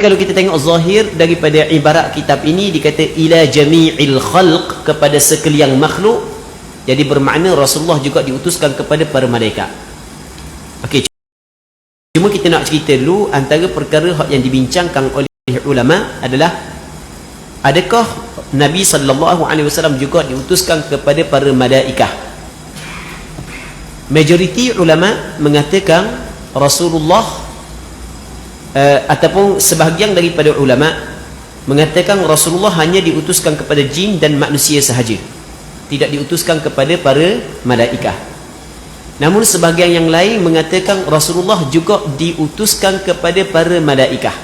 kalau kita tengok zahir daripada ibarat kitab ini, dikata ila jami'il khalq, kepada sekalian makhluk, jadi bermakna Rasulullah juga diutuskan kepada para malaikat. Okey, cuma kita nak cerita dulu antara perkara yang dibincangkan oleh ulama adalah, adakah Nabi SAW juga diutuskan kepada para malaikat? Majoriti ulama mengatakan Rasulullah ataupun sebahagian daripada ulama mengatakan Rasulullah hanya diutuskan kepada jin dan manusia sahaja, tidak diutuskan kepada para malaikat. Namun sebahagian yang lain mengatakan Rasulullah juga diutuskan kepada para malaikat,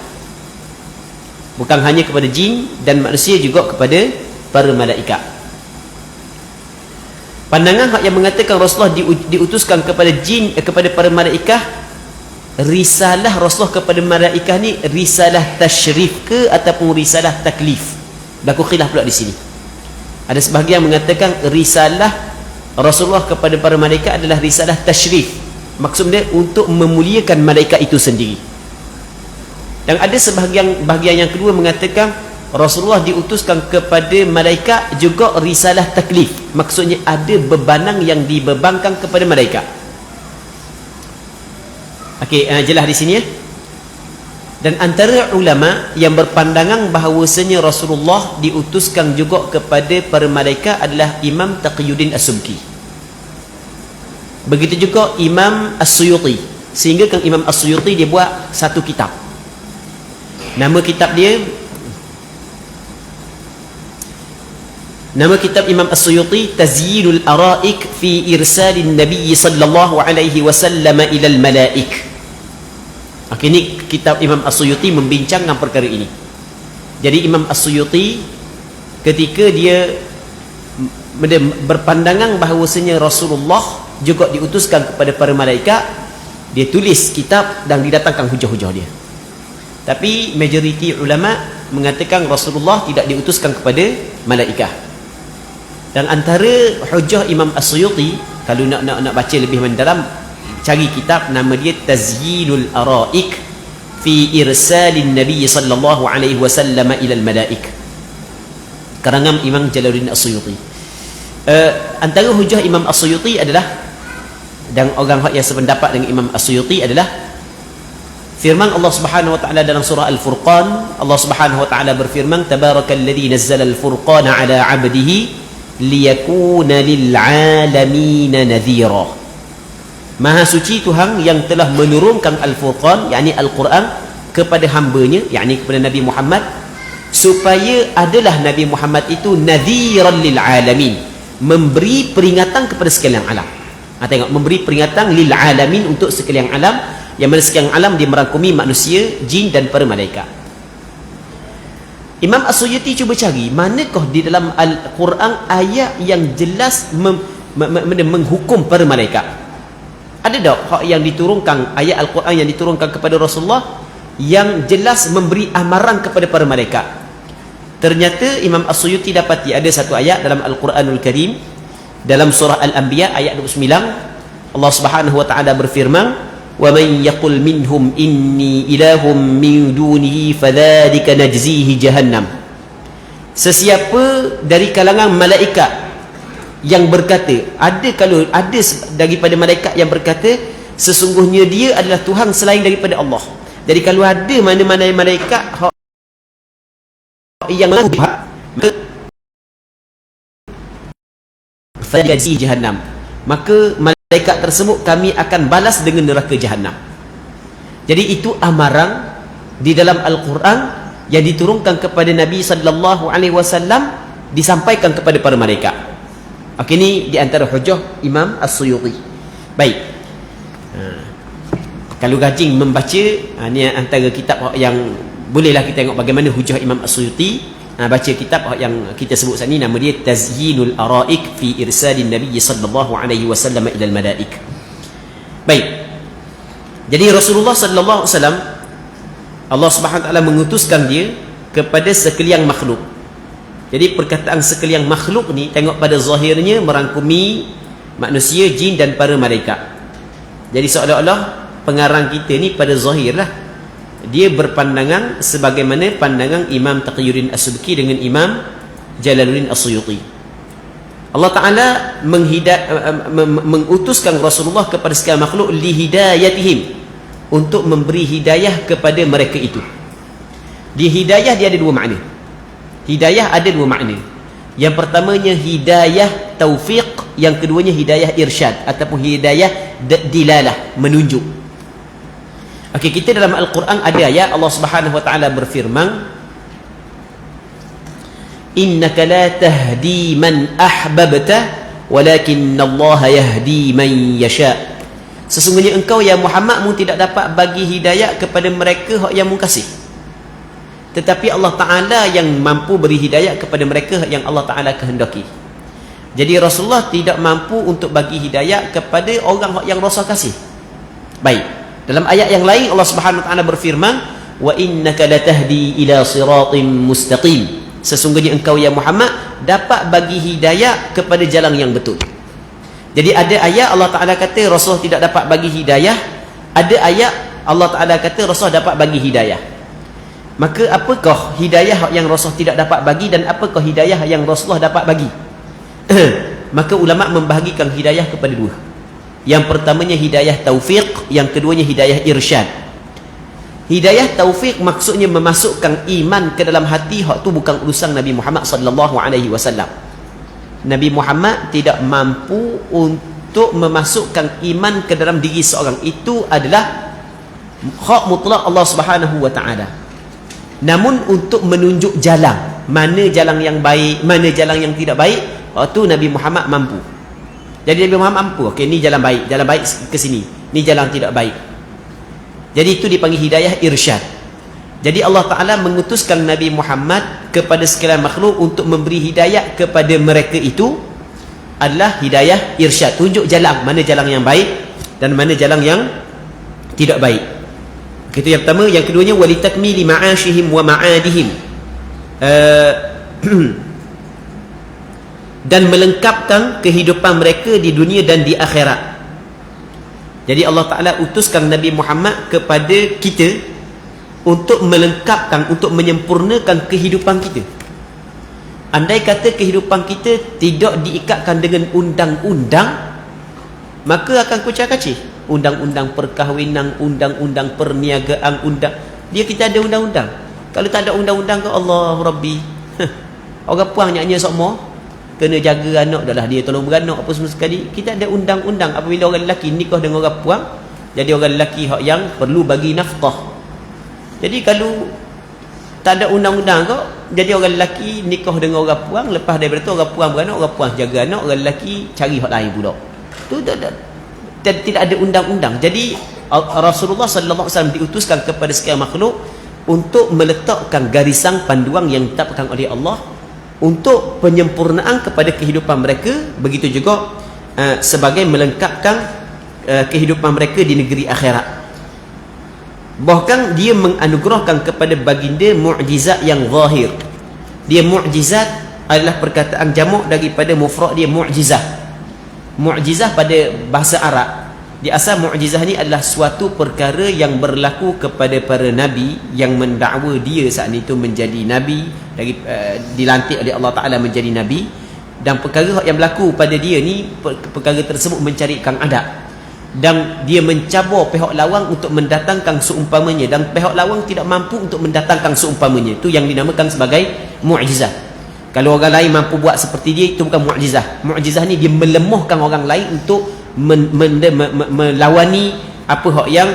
bukan hanya kepada jin dan manusia, juga kepada para malaikat. Pandangan yang mengatakan Rasulullah diutuskan kepada jin, kepada para malaikat, risalah Rasulullah kepada malaikat ni risalah tasyrif ke ataupun risalah taklif? Berlaku khilaf pula di sini. Ada sebahagian mengatakan risalah Rasulullah kepada para malaikat adalah risalah tasyrif, maksudnya untuk memuliakan malaikat itu sendiri. Dan ada bahagian yang kedua mengatakan Rasulullah diutuskan kepada malaikat juga risalah taklif, maksudnya ada bebanan yang dibebankan kepada malaikat. Okey, jelas di sini ya. Dan antara ulama yang berpandangan bahawasanya Rasulullah diutuskan juga kepada para malaikat adalah Imam Taqiyuddin As-Subki. Begitu juga Imam As-Suyuti. Sehingga kan Imam As-Suyuti dia buat satu kitab. Nama kitab Imam As-Suyuti Tazyinul Ara'ik fi Irsalin Nabi sallallahu alaihi wasallam ila al-malaik. Okey, ini kitab Imam As-Suyuti membincangkan perkara ini. Jadi Imam As-Suyuti ketika dia berpandangan bahawasanya Rasulullah juga diutuskan kepada para malaikat, dia tulis kitab dan didatangkan hujah-hujah dia. Tapi majoriti ulama mengatakan Rasulullah tidak diutuskan kepada malaikat. Dan antara hujah Imam As-Suyuti, kalau nak baca lebih mendalam, cari kitab nama dia Tazyinul Ara'ik fi Irsalin Nabi sallallahu alaihi wasallam ila al-malaik, karangan Imam Jalaluddin As-Suyuti. Antara hujah Imam As-Suyuti adalah, dan orang yang sependapat dengan Imam As-Suyuti adalah firman Allah Subhanahu wa taala dalam surah Al-Furqan. Allah Subhanahu wa taala berfirman, tabarakalladzi nazzala al-furqana ala 'abdihi liyakuna lil'alamin nadhira. Maha suci Tuhan yang telah menurunkan Al-Furqan, yakni Al-Quran, kepada hambanya, yakni kepada Nabi Muhammad, supaya adalah Nabi Muhammad itu nadhiran lil'alamin, memberi peringatan kepada sekalian alam. Tengok, memberi peringatan lil'alamin, untuk sekalian alam, yang mana sekalian alam dia merangkumi manusia, jin dan para malaikat. Imam As-Suyuti cuba cari manakah di dalam Al-Quran ayat yang jelas menghukum para malaikat. Ada tak hak yang diturunkan, ayat Al-Quran yang diturunkan kepada Rasulullah yang jelas memberi amaran kepada para malaikat? Ternyata Imam As-Suyuti dapati ada satu ayat dalam Al-Quranul Karim, dalam surah Al-Anbiya ayat 29. Allah Subhanahu wa taala berfirman, wa man yaqul minhum inni ilahum min dunihi fadzalika najzihi jahannam. Sesiapa dari kalangan malaikat yang berkata, kalau ada daripada malaikat yang berkata sesungguhnya dia adalah Tuhan selain daripada Allah. Jadi kalau ada mana-mana malaikat yang fadzalika jahannam, maka malaikat tersebut kami akan balas dengan neraka Jahannam. Jadi itu amaran di dalam Al-Quran yang diturunkan kepada Nabi sallallahu alaihi wasallam, disampaikan kepada para malaikat. Okey, ini di antara hujah Imam As-Suyuti. Baik. Kalau rajin membaca, ni antara kitab yang bolehlah kita tengok bagaimana hujah Imam As-Suyuti. Baca kitab yang kita sebut saat ni, nama dia Tazyinul Ara'ik fi Irsalin Nabi sallallahu alaihi wasallam ila al-malaik. Baik. Jadi Rasulullah sallallahu alaihi wasallam, Allah Subhanahu wa taala mengutuskan dia kepada sekalian makhluk. Jadi perkataan sekalian makhluk ni, tengok pada zahirnya merangkumi manusia, jin dan para malaikat. Jadi seolah-olah pengarang kita ni pada zahir lah, dia berpandangan sebagaimana pandangan Imam Taqiyuddin As-Subki dengan Imam Jalaluddin As-Suyuti. Allah Ta'ala mengutuskan Rasulullah kepada segala makhluk lihidayatihim, untuk memberi hidayah kepada mereka itu. Di hidayah dia ada dua makna. Hidayah ada dua makna. Yang pertamanya hidayah taufiq, yang keduanya hidayah irsyad ataupun hidayah dilalah, menunjuk. Okey, kita dalam Al-Quran ada ayat Allah Subhanahu wa taala berfirman, innaka la tahdi man ahbabta walakinnallaha yahdi man yasha. Sesungguhnya engkau ya Muhammad mu tidak dapat bagi hidayah kepada mereka yang mu kasih, tetapi Allah Ta'ala yang mampu beri hidayah kepada mereka yang Allah Ta'ala kehendaki. Jadi Rasulullah tidak mampu untuk bagi hidayah kepada orang yang Rasul kasih. Baik, dalam ayat yang lain Allah Subhanahu wa taala berfirman, wa innaka latahdi ila siratim mustaqim. Sesungguhnya engkau ya Muhammad dapat bagi hidayah kepada jalan yang betul. Jadi ada ayat Allah Ta'ala kata Rasul tidak dapat bagi hidayah, ada ayat Allah Ta'ala kata Rasul dapat bagi hidayah. Maka apakah hidayah yang Rasul tidak dapat bagi dan apakah hidayah yang Rasulullah dapat bagi? Maka ulama membahagikan hidayah kepada dua. Yang pertamanya hidayah taufiq, yang keduanya hidayah irsyad. Hidayah taufiq maksudnya memasukkan iman ke dalam hati, hak tu bukan urusan Nabi Muhammad sallallahu alaihi wasallam. Nabi Muhammad tidak mampu untuk memasukkan iman ke dalam diri seorang. Itu adalah hak mutlak Allah Subhanahu wa taala. Namun untuk menunjuk jalan, mana jalan yang baik, mana jalan yang tidak baik, waktu Nabi Muhammad mampu. Jadi Nabi Muhammad mampu, okey, ni jalan baik ke sini, ni jalan tidak baik. Jadi itu dipanggil hidayah irsyad. Jadi Allah Ta'ala mengutuskan Nabi Muhammad kepada sekalian makhluk untuk memberi hidayah kepada mereka itu adalah hidayah irsyad, tunjuk jalan, mana jalan yang baik dan mana jalan yang tidak baik. Itu yang pertama. Yang keduanya walitakmili ma'ashihim wa ma'adihim, dan melengkapkan kehidupan mereka di dunia dan di akhirat. Jadi Allah Ta'ala utuskan Nabi Muhammad kepada kita untuk melengkapkan, untuk menyempurnakan kehidupan kita. Andai kata kehidupan kita tidak diikatkan dengan undang-undang, maka akan kucak-kacir. Undang-undang perkahwinan, undang-undang perniagaan, dia kita ada undang-undang. Kalau tak ada undang-undang ke Allah Rabbi, orang puang nyanyi semua kena jaga anak dah lah, dia tolong beranak apa semua sekali. Kita ada undang-undang apabila orang lelaki nikah dengan orang puang, jadi orang lelaki hak yang perlu bagi nafkah. Jadi kalau tak ada undang-undang kok, jadi orang lelaki nikah dengan orang puang, lepas daripada tu orang puang beranak, orang puang jaga anak, orang lelaki cari hak lain pula. Tu tidak ada undang-undang. Jadi Rasulullah sallallahu alaihi wasallam diutuskan kepada sekalian makhluk untuk meletakkan garisan panduan yang ditetapkan oleh Allah untuk penyempurnaan kepada kehidupan mereka, begitu juga sebagai melengkapkan kehidupan mereka di negeri akhirat. Bahkan dia menganugerahkan kepada baginda mukjizat yang zahir. Dia mukjizat adalah perkataan jamak daripada mufrad dia mukjizah. Mukjizah pada bahasa Arab, di asal mukjizah ni adalah suatu perkara yang berlaku kepada para nabi yang mendakwa dia saat itu menjadi nabi, dilantik oleh Allah Ta'ala menjadi nabi, dan perkara yang berlaku pada dia ni, perkara tersebut mencarikan adab, dan dia mencabar pihak lawan untuk mendatangkan seumpamanya, dan pihak lawan tidak mampu untuk mendatangkan seumpamanya. Itu yang dinamakan sebagai mukjizah. Kalau orang lain mampu buat seperti dia, itu bukan mukjizah. Mukjizah ni dia melemahkan orang lain untuk melawani apa hak yang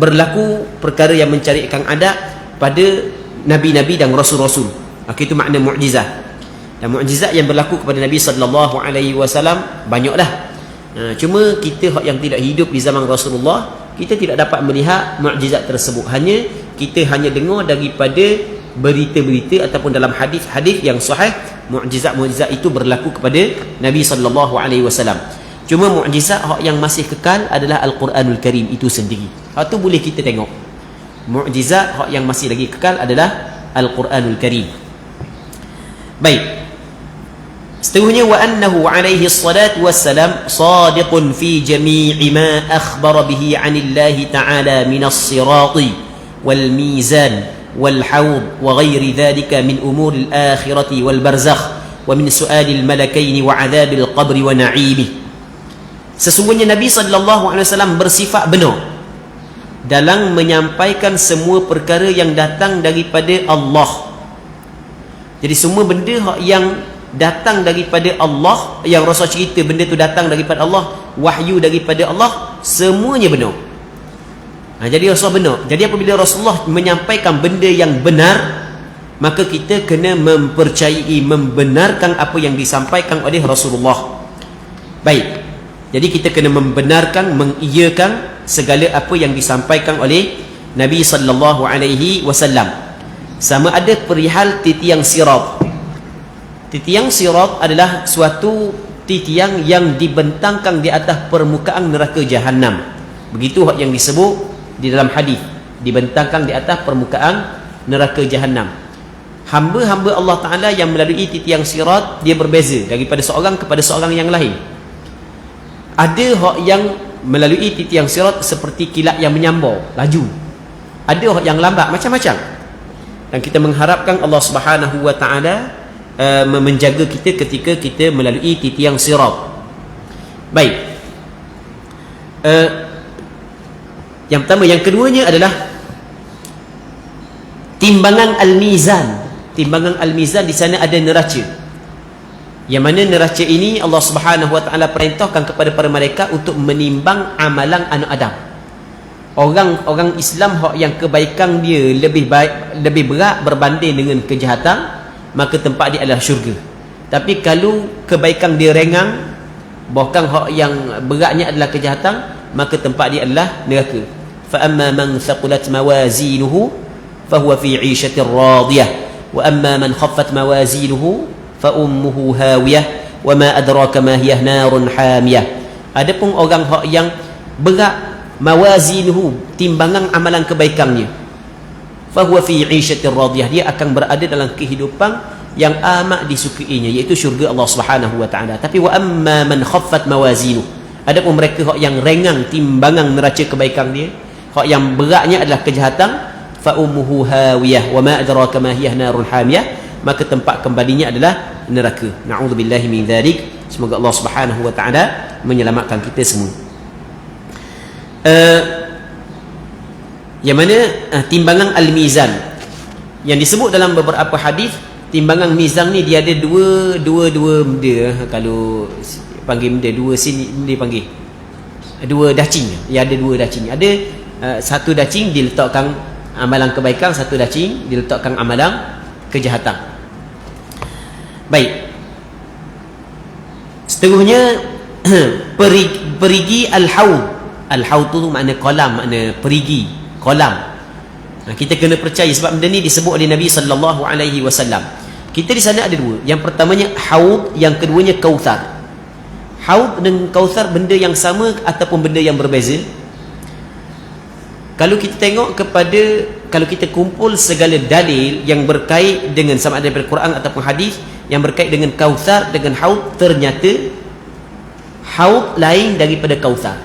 berlaku, perkara yang mencarikan adab pada nabi-nabi dan rasul-rasul. Itu makna mukjizah. Dan mukjizat yang berlaku kepada Nabi sallallahu alaihi wasallam banyaklah. Cuma kita yang tidak hidup di zaman Rasulullah, kita tidak dapat melihat mukjizat tersebut. Kita hanya dengar daripada berita-berita ataupun dalam hadis-hadis yang sahih, mukjizat-mukjizat itu berlaku kepada Nabi sallallahu alaihi wasallam. Cuma mukjizat yang masih kekal adalah Al-Quranul Karim itu sendiri. Itu boleh kita tengok. Mukjizat yang masih lagi kekal adalah Al-Quranul Karim. Baik. Seterusnya wa annahu alaihi salatu wassalam sadiqun fi jami'i ma akhbara bihi 'anillahi ta'ala minas sirati wal mizan wal haud wa ghairi dhalika min umuril akhirati wal barzakh wa min su'alil malakaini wa 'adzabil qabri wa na'imih. Sesungguhnya Nabi sallallahu alaihi wasallam bersifat benar dalam menyampaikan semua perkara yang datang daripada Allah. Jadi semua benda yang datang daripada Allah, yang Rasul cerita benda tu datang daripada Allah, wahyu daripada Allah, semuanya benar. Jadi Rasul benar. Jadi apabila Rasulullah menyampaikan benda yang benar, maka kita kena mempercayai, membenarkan apa yang disampaikan oleh Rasulullah. Baik. Jadi kita kena membenarkan, mengiyakan segala apa yang disampaikan oleh Nabi sallallahu alaihi wasallam. Sama ada perihal titiang sirat. Titiang sirat adalah suatu titiang yang dibentangkan di atas permukaan neraka jahanam. Begitu yang disebut di dalam hadis, dibentangkan di atas permukaan neraka jahanam. Hamba-hamba Allah Ta'ala yang melalui titiang sirat, dia berbeza daripada seorang kepada seorang yang lain. Ada hak yang melalui titiang sirat seperti kilat yang menyambar, laju. Ada hak yang lambat, macam-macam. Dan kita mengharapkan Allah Subhanahu Wa Ta'ala menjaga kita ketika kita melalui titiang sirat. Baik. Yang pertama. Yang keduanya adalah timbangan al-mizan. Timbangan al-mizan, di sana ada neraca. Yang mana neraca ini Allah Subhanahu Wa Ta'ala perintahkan kepada para malaikat untuk menimbang amalan anak Adam. Orang Islam yang kebaikan dia lebih baik, lebih berat berbanding dengan kejahatan, maka tempat dia adalah syurga. Tapi kalau kebaikan dia ringan, bahkan yang beratnya adalah kejahatan, maka tempat dia adalah neraka. Fa amma man thaqulat mawazinuhu fahuwa fi 'ishatir radiyah wa amma man khaffat mawazinuhu fa ummuhu hawiyah wa ma adraka ma hiya narun hamiyah. Adapun orang yang berat mawazinuhu, timbangan amalan kebaikannya, fahuwa fi 'ishatir radiyah, dia akan berada dalam kehidupan yang amat disukainya, iaitu syurga Allah Subhanahu Wa Ta'ala. Tapi wa amma man khaffat mawazinuhu, adapun mereka yang ringan timbangan neraca kebaikan dia, yang beratnya adalah kejahatan, fa ummuhu hawiyah wa ma adraka ma hiya narun hamiyah, maka tempat kembalinya adalah neraka. Na'udzubillahi min dzalik. Semoga Allah Subhanahu Wa Ta'ala menyelamatkan kita semua. Yang mana timbangan al-mizan yang disebut dalam beberapa hadis, timbangan mizan ni dia ada dua benda. Kalau panggil benda dua sini, dia panggil dua dacing. Dia ada dua dacing. Ada satu dacing diletakkan amalan kebaikan, satu dacing diletakkan amalan kejahatan. Baik. Seterusnya perigi al-haud. Al-haud tu makna kolam, makna perigi, kolam. Kita kena percaya sebab benda ni disebut oleh Nabi sallallahu alaihi wasallam. Kita di sana ada dua. Yang pertamanya haud, yang keduanya kautsar. Haud dan kautsar benda yang sama ataupun benda yang berbeza? Kalau kita tengok kalau kita kumpul segala dalil yang berkait dengan sama ada daripada Quran ataupun hadis yang berkait dengan kautsar dengan haud, ternyata haud lain daripada kautsar.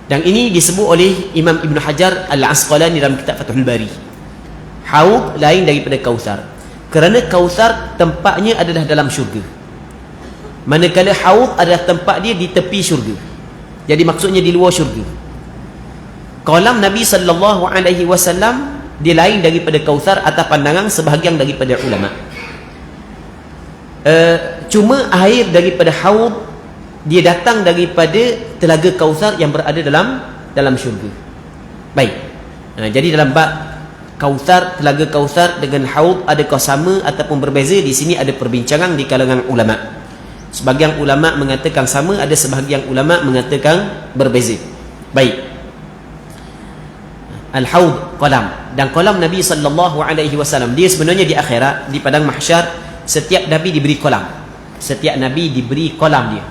Dan ini disebut oleh Imam Ibn Hajar Al-Asqalani dalam kitab Fathul Bari. Haud lain daripada kautsar. Kerana kautsar tempatnya adalah dalam syurga, manakala haud adalah tempat dia di tepi syurga. Jadi maksudnya di luar syurga. Kolam Nabi sallallahu alaihi wasallam dia lain daripada kautsar atas pandangan sebahagian daripada ulama. Cuma air daripada haud dia datang daripada telaga kautsar yang berada dalam syurga. Baik. Jadi dalam bab kautsar, telaga kautsar dengan haud adakah sama ataupun berbeza? Di sini ada perbincangan di kalangan ulama. Sebahagian ulama mengatakan sama, ada sebahagian ulama mengatakan berbeza. Baik. Al-haud, kolam. Dan kolam Nabi sallallahu alaihi wasallam, dia sebenarnya di akhirat, di padang mahsyar, setiap nabi diberi kolam. Setiap nabi diberi kolam dia.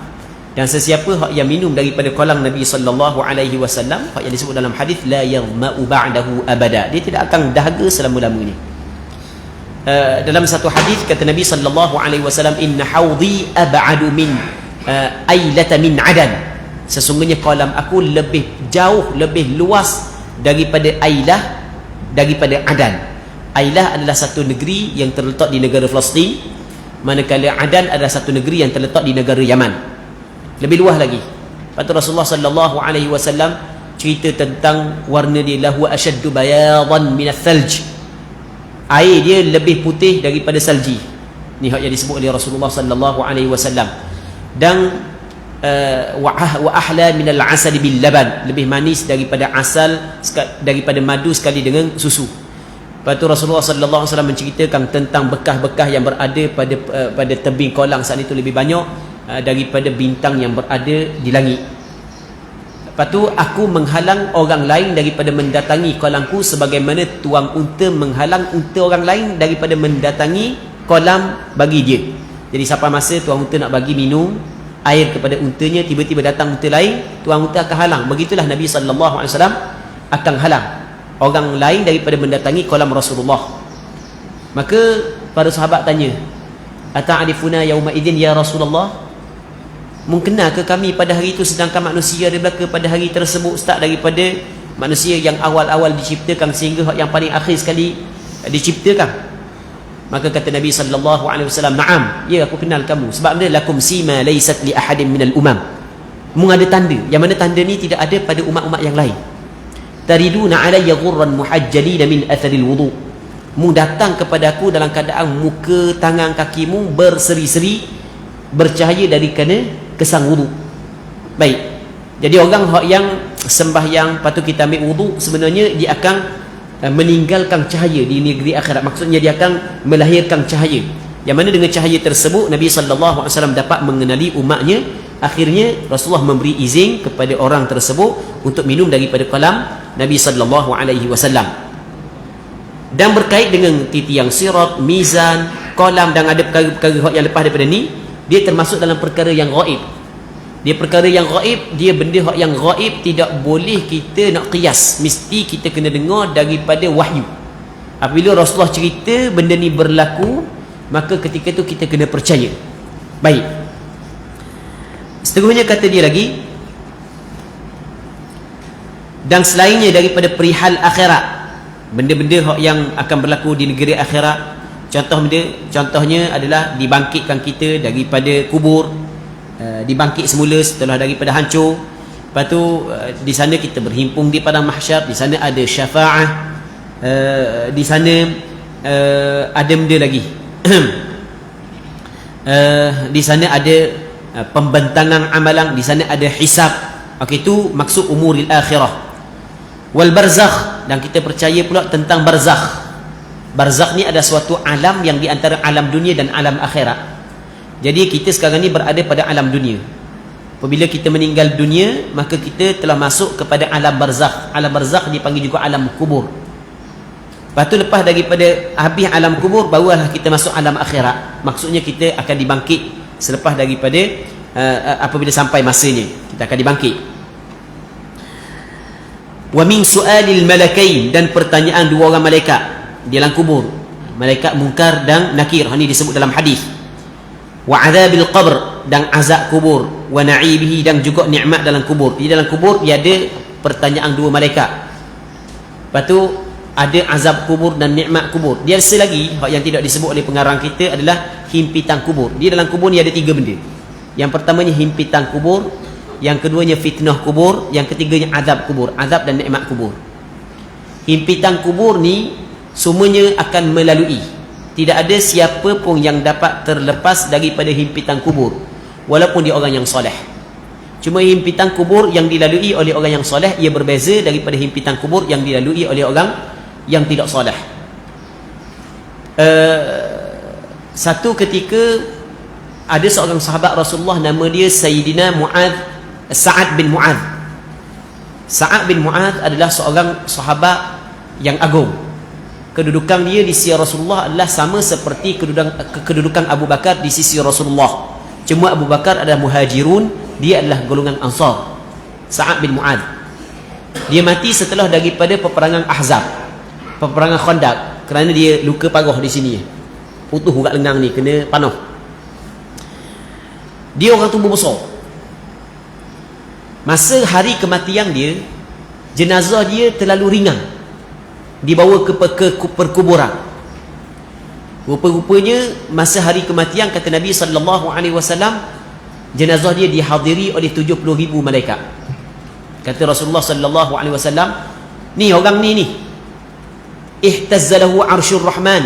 Dan sesiapa yang minum daripada kolam Nabi sallallahu alaihi wasallam, yang disebut dalam hadis la yadhma'u ba'dahu abada, dia tidak akan dahaga selama-lamanya. Dalam satu hadis kata Nabi sallallahu alaihi wasallam, inna haudhi ab'adu min ailata min adan, sesungguhnya kolam aku lebih jauh, lebih luas daripada Ailah, daripada Adan. Ailah adalah satu negeri yang terletak di negara Palestin, manakala Adan adalah satu negeri yang terletak di negara Yaman. Lebih luas lagi. Lepas tu Rasulullah sallallahu alaihi wasallam cerita tentang warna dia, lahu ashaddu bayadan min ath-thalj. Air dia lebih putih daripada salji. Ni hak yang disebut oleh Rasulullah sallallahu alaihi wasallam. Dan wa ahla min al-asal bil laban, lebih manis daripada asal, daripada madu sekali dengan susu. Lepas tu Rasulullah sallallahu alaihi wasallam menceritakan tentang bekah-bekah yang berada pada tebing kolam saat itu lebih banyak daripada bintang yang berada di langit. Lepas tu aku menghalang orang lain daripada mendatangi kolamku sebagaimana tuang unta menghalang unta orang lain daripada mendatangi kolam bagi dia. Jadi sampai masa tuang unta nak bagi minum air kepada untanya, tiba-tiba datang unta lain, tuang unta akan halang. Begitulah Nabi sallallahu alaihi wasallam akan halang orang lain daripada mendatangi kolam Rasulullah. Maka para sahabat tanya, ata'rifuna yauma idzin ya Rasulullah? Mungkena ke kami pada hari itu, sedangkan manusia ada belaka pada hari tersebut, start daripada manusia yang awal-awal diciptakan sehingga yang paling akhir sekali diciptakan. Maka kata Nabi sallallahu alaihi wasallam, "Na'am, ya aku kenal kamu. Sebab dia lakum sima laysat li ahadin minal umam." Mung ada tanda, yang mana tanda ni tidak ada pada umat-umat yang lain. Tariduna alayya ghurran muhajjalin min atharil wudu. Mung datang kepada aku dalam keadaan muka, tangan, kakimu berseri-seri, bercahaya dari kerana kesan wudu. Baik. Jadi orang yang sembahyang patut kita ambil wudu, sebenarnya dia akan meninggalkan cahaya di negeri akhirat. Maksudnya dia akan melahirkan cahaya, yang mana dengan cahaya tersebut Nabi sallallahu alaihi wasallam dapat mengenali umatnya. Akhirnya Rasulullah memberi izin kepada orang tersebut untuk minum daripada kolam Nabi sallallahu alaihi wasallam. Dan berkait dengan titiang sirat, mizan, kolam dan ada perkara-perkara yang lepas daripada ni, dia termasuk dalam perkara yang ghaib. Dia perkara yang ghaib, dia benda yang ghaib tidak boleh kita nak qiyas, mesti kita kena dengar daripada wahyu. Apabila Rasulullah cerita benda ni berlaku, maka ketika tu kita kena percaya. Baik. Seterusnya kata dia lagi, dan selainnya daripada perihal akhirat, benda-benda yang akan berlaku di negeri akhirat, contohnya adalah dibangkitkan kita daripada kubur, dibangkit semula setelah daripada hancur. Lepas tu di sana kita berhimpun di padang mahsyar, di sana ada syafaah, di sana ada benda lagi di sana ada pembentangan amalan, di sana ada hisab. Okey, itu maksud umuril akhirah. Wal barzakh, dan kita percaya pula tentang barzakh. Barzakh ni ada suatu alam yang di antara alam dunia dan alam akhirat. Jadi kita sekarang ni berada pada alam dunia. Apabila kita meninggal dunia, maka kita telah masuk kepada alam barzakh. Alam barzakh dipanggil juga alam kubur. Lepas tu lepas daripada habis alam kubur, barulah kita masuk alam akhirat. Maksudnya kita akan dibangkit selepas daripada apabila sampai masanya, kita akan dibangkit. Wa min su'alil malakain, dan pertanyaan dua orang malaikat di dalam kubur, malaikat Munkar dan Nakir. Ini disebut dalam hadis. Wa adzabil qabr, dan azab kubur. Wa na'ibihi, dan juga nikmat dalam kubur. Di dalam kubur dia ada pertanyaan dua malaikat. Lepas tu ada azab kubur dan nikmat kubur. Dia ada lagi yang tidak disebut oleh pengarang kita adalah himpitan kubur. Di dalam kubur ni ada tiga benda. Yang pertamanya himpitan kubur, yang keduanya fitnah kubur, yang ketiganya azab kubur, azab dan nikmat kubur. Himpitan kubur ni semuanya akan melalui. Tidak ada siapa pun yang dapat terlepas daripada himpitan kubur, walaupun dia orang yang soleh. Cuma himpitan kubur yang dilalui oleh orang yang soleh, ia berbeza daripada himpitan kubur yang dilalui oleh orang yang tidak soleh. Satu ketika ada seorang sahabat Rasulullah, nama dia Sayyidina Sa'ad bin Mu'adh. Sa'ad bin Mu'adh adalah seorang sahabat yang agung. Kedudukan dia di sisi Rasulullah adalah sama seperti kedudukan Abu Bakar di sisi Rasulullah. Cuma Abu Bakar adalah muhajirun, dia adalah golongan Ansar. Sa'ad bin Mu'adh, dia mati setelah daripada peperangan Ahzab, peperangan Khandaq, kerana dia luka parah di sini, putus urat lengan ni, kena panah. Dia orang tubuh besar. Masa hari kematian dia, jenazah dia terlalu ringan, dibawa ke perkuburan. Rupa-rupanya masa hari kematian, kata Nabi SAW, jenazah dia dihadiri oleh 70,000 malaikat. Kata Rasulullah SAW, ni orang ni ihtazzalahu arsyur rahman,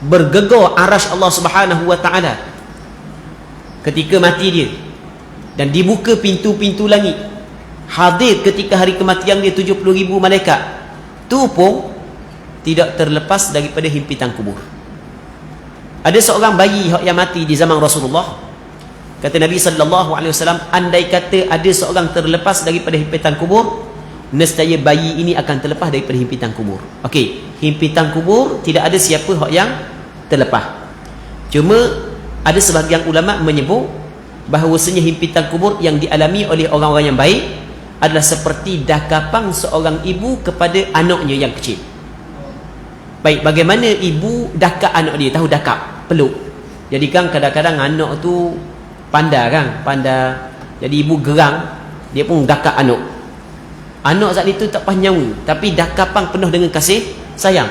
bergegar arasy Allah Subhanahu wa taala ketika mati dia, dan dibuka pintu-pintu langit. Hadir ketika hari kematian dia 70,000 malaikat. Tu pun tidak terlepas daripada himpitan kubur. Ada seorang bayi yang mati di zaman Rasulullah. Kata Nabi SAW, andai kata ada seorang terlepas daripada himpitan kubur, nescaya bayi ini akan terlepas daripada himpitan kubur. Okey, himpitan kubur tidak ada siapa yang terlepas. Cuma ada sebahagian ulama menyebut bahawasanya himpitan kubur yang dialami oleh orang-orang yang baik adalah seperti dakapan seorang ibu kepada anaknya yang kecil. Baik, bagaimana ibu dakap anak dia? Tahu dakap, peluk. Jadi kan kadang-kadang anak tu pandai kan, pandai. Jadi ibu gerang, dia pun dakap anak. Anak saat itu tak panjang, tapi dakapan penuh dengan kasih sayang.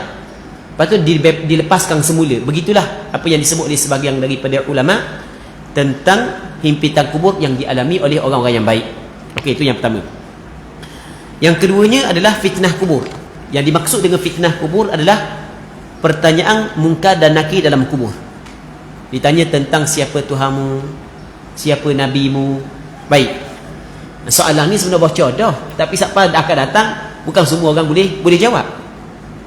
Lepas tu dilepaskan semula. Begitulah apa yang disebut oleh sebahagian daripada ulama tentang himpitan kubur yang dialami oleh orang-orang yang baik. Okey, itu yang pertama. Yang keduanya adalah fitnah kubur. Yang dimaksud dengan fitnah kubur adalah pertanyaan munkar dan nakir dalam kubur. Ditanya tentang siapa Tuhanmu, siapa nabimu. Baik, soalan ni sebenarnya bocor dah, tapi siapa akan datang, bukan semua orang boleh jawab.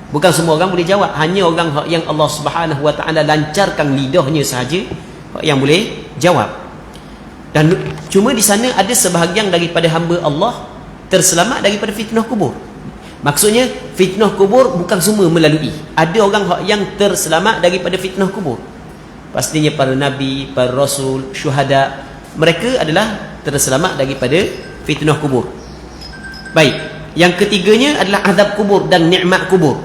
Bukan semua orang boleh jawab. Hanya orang yang Allah Subhanahu wa taala lancarkan lidahnya sahaja yang boleh jawab. Dan cuma di sana ada sebahagian daripada hamba Allah terselamat daripada fitnah kubur. Maksudnya fitnah kubur bukan semua melalui. Ada orang yang terselamat daripada fitnah kubur. Pastinya para nabi, para rasul, syuhada, mereka adalah terselamat daripada fitnah kubur. Baik, yang ketiganya adalah azab kubur dan nikmat kubur.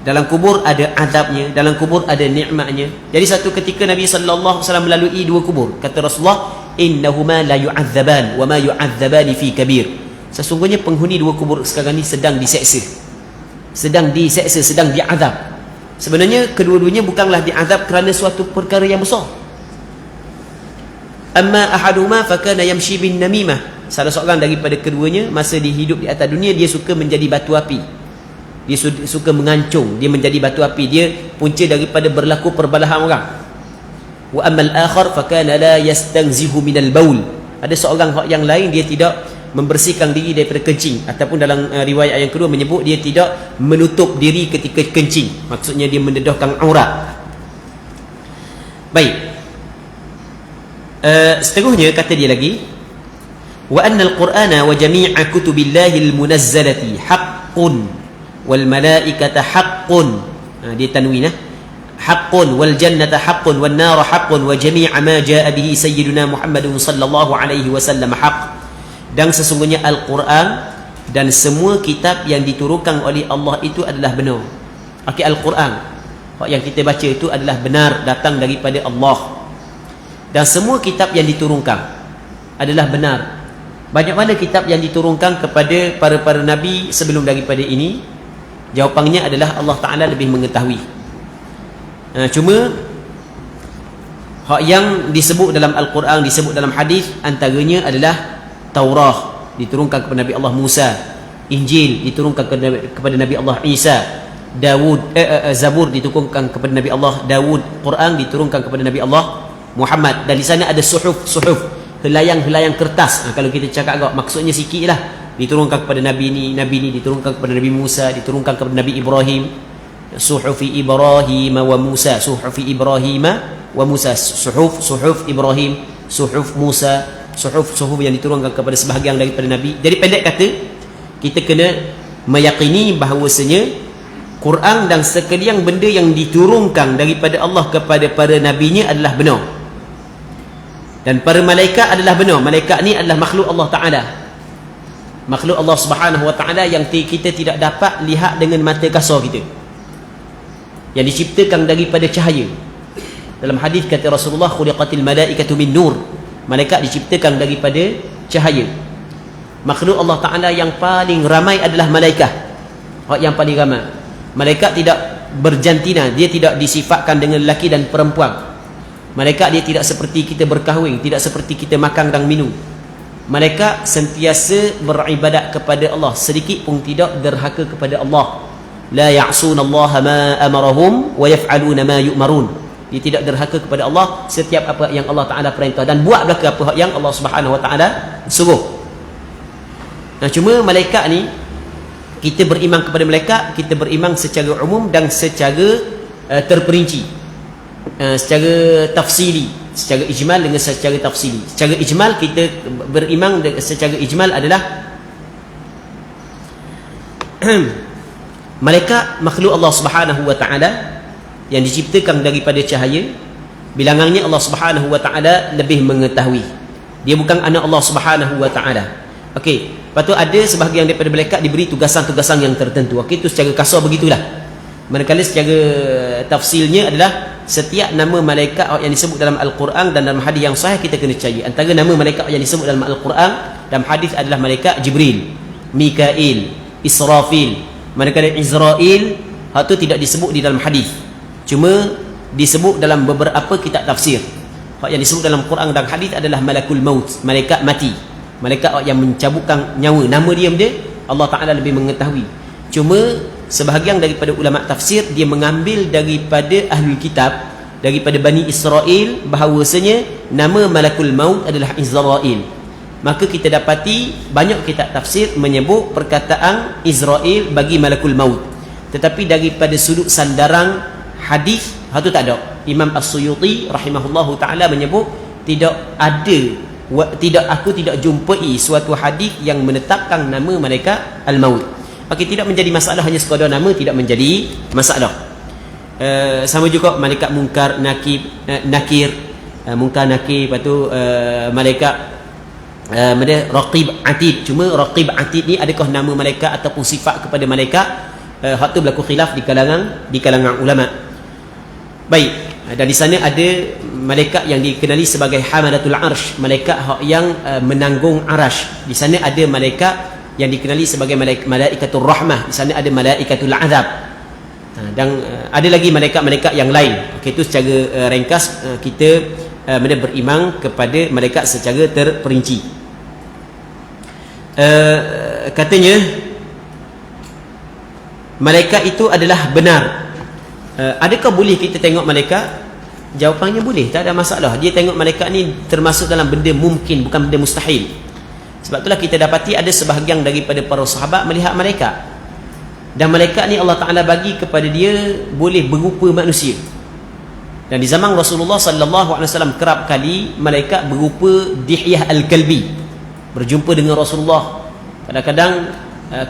Dalam kubur ada azabnya, dalam kubur ada nikmatnya. Jadi satu ketika Nabi SAW melalui dua kubur. Kata Rasulullah, innahuma la yu'adzaban wa ma yu'adzabani fi kabir. Sesungguhnya penghuni dua kubur sekarang ni sedang diseksa. Sedang diseksa, sedang diazab. Sebenarnya kedua-duanya bukanlah diazab kerana suatu perkara yang besar. Amma ahaduma fakana yamshi bin namimah. Salah seorang daripada keduanya masa dia hidup di atas dunia, dia suka menjadi batu api. Dia suka mengancung, dia menjadi batu api. Dia punca daripada berlaku perbalahan orang. Wa ammal akhar fakana la yastanzihu minal baul. Ada seorang yang lain, dia tidak membersihkan diri daripada kencing, ataupun dalam riwayat yang kedua menyebut dia tidak menutup diri ketika kencing. Maksudnya dia mendedahkan aurat. Baik, seterusnya kata dia lagi, wa anna al-Qur'ana wa jami'a kutubillahi al-munazzalati haqqun wal malaikata haqqun. Dia tanwin, haqqun wal jannata haqqun wan nara haqqun wa jami'a ma jaa bihi sayyiduna Muhammadun sallallahu alaihi wasallam haqq. Dan sesungguhnya Al-Quran dan semua kitab yang diturunkan oleh Allah itu adalah benar. Okey, Al-Quran yang kita baca itu adalah benar, datang daripada Allah. Dan semua kitab yang diturunkan adalah benar. Banyak mana kitab yang diturunkan kepada para nabi sebelum daripada ini? Jawapannya adalah Allah Ta'ala lebih mengetahui. Cuma hak yang disebut dalam Al-Quran, disebut dalam hadis, antaranya adalah Taurah diturunkan kepada Nabi Allah Musa, Injil diturunkan kepada Nabi Allah Isa, Zabur diturunkan kepada Nabi Allah Daud, Quran diturunkan kepada Nabi Allah Muhammad. Dan di sana ada suhuf, helayang kertas. Kalau kita cakap agak maksudnya sikit lah, diturunkan kepada Nabi ni diturunkan kepada Nabi Musa, diturunkan kepada Nabi Ibrahim. Suhufi Ibrahim wa Musa, suhufi Ibrahim wa Musa, suhuf Ibrahim, suhuf Musa, suhuf yang diturunkan kepada sebahagian daripada Nabi. Jadi pendek kata, kita kena meyakini bahawasanya Quran dan sekalian benda yang diturunkan daripada Allah kepada para nabinya adalah benar. Dan para malaikat adalah benar. Malaikat ni adalah makhluk Allah Ta'ala, makhluk Allah Subhanahu wa Ta'ala yang kita tidak dapat lihat dengan mata kasar kita, yang diciptakan daripada cahaya. Dalam hadis kata Rasulullah, khuliqatil malaikatu min nur. Malaikat diciptakan daripada cahaya. makhluk Allah Ta'ala yang paling ramai adalah malaikat. Yang paling ramai. Malaikat tidak berjantina, dia tidak disifatkan dengan lelaki dan perempuan. Malaikat dia tidak seperti kita berkahwin, tidak seperti kita makan dan minum. Malaikat sentiasa beribadat kepada Allah, sedikit pun tidak derhaka kepada Allah. La ya'sunallaha ma amarahum wa yaf'aluna ma yu'marun. Dia tidak derhaka kepada Allah setiap apa yang Allah Ta'ala perintah, dan buat belaka apa yang Allah Subhanahu Wa Ta'ala suruh. Nah, cuma malaikat ni, kita beriman kepada malaikat, kita beriman secara umum dan secara terperinci, secara tafsili, secara ijmal dengan secara tafsili. Secara ijmal, kita beriman secara ijmal adalah malaikat makhluk Allah Subhanahu Wa Ta'ala yang diciptakan daripada cahaya. Bilangannya Allah Subhanahu Wa Ta'ala lebih mengetahui. Dia bukan anak Allah Subhanahu Wa Ta'ala. Okey, lepas tu ada sebahagian daripada malaikat diberi tugasan-tugasan yang tertentu. Okey, itu secara kasar begitulah. Manakala secara tafsilnya adalah setiap nama malaikat yang disebut dalam Al-Quran dan dalam hadis yang sahih kita kena cari. Antara nama malaikat yang disebut dalam Al-Quran dalam hadis adalah malaikat Jibril, Mikail, Israfil. Manakala Izrail, hal tu tidak disebut di dalam hadis, cuma disebut dalam beberapa kitab tafsir. Hak yang disebut dalam Quran dan hadis adalah malakul maut, malaikat mati, malaikat yang mencabutkan nyawa. Nama dia Allah Ta'ala lebih mengetahui. Cuma sebahagian daripada ulama tafsir dia mengambil daripada ahlul kitab, daripada Bani Israel, bahawasanya nama malakul maut adalah Izrail. Maka kita dapati banyak kitab tafsir menyebut perkataan Izrail bagi malakul maut. Tetapi daripada sudut sandaran hadis, hal tu tak ada. Imam As-Suyuti rahimahullahu ta'ala menyebut tidak ada, aku tidak jumpai suatu hadis yang menetapkan nama malaikat al-maut. Okey, tidak menjadi masalah, hanya sekadar nama tidak menjadi masalah. Sama juga malaikat munkar, nakir, munkar, nakir. Lepas tu malaikat Raqib Atid. Cuma Raqib Atid ni adakah nama malaikat ataupun sifat kepada malaikat? Hak tu berlaku khilaf di kalangan ulama. Baik, dan di sana ada malaikat yang dikenali sebagai Hamalatul Arsh, malaikat hak yang menanggung arash. Di sana ada malaikat yang dikenali sebagai Malaikatul Rahmah. Di sana ada Malaikatul Azab. Dan ada lagi malaikat-malaikat yang lain. Okey, itu secara ringkas kita beriman kepada malaikat secara terperinci. Katanya malaikat itu adalah benar. Adakah boleh kita tengok malaikat? Jawapannya boleh, tak ada masalah. Dia tengok malaikat ni termasuk dalam benda mungkin, bukan benda mustahil. Sebab itulah kita dapati ada sebahagian daripada para sahabat melihat malaikat. Dan malaikat ni Allah Ta'ala bagi kepada dia boleh berupa manusia. Dan di zaman Rasulullah sallallahu alaihi wasallam kerap kali malaikat berupa Dihyah Al-Kalbi berjumpa dengan Rasulullah. Kadang-kadang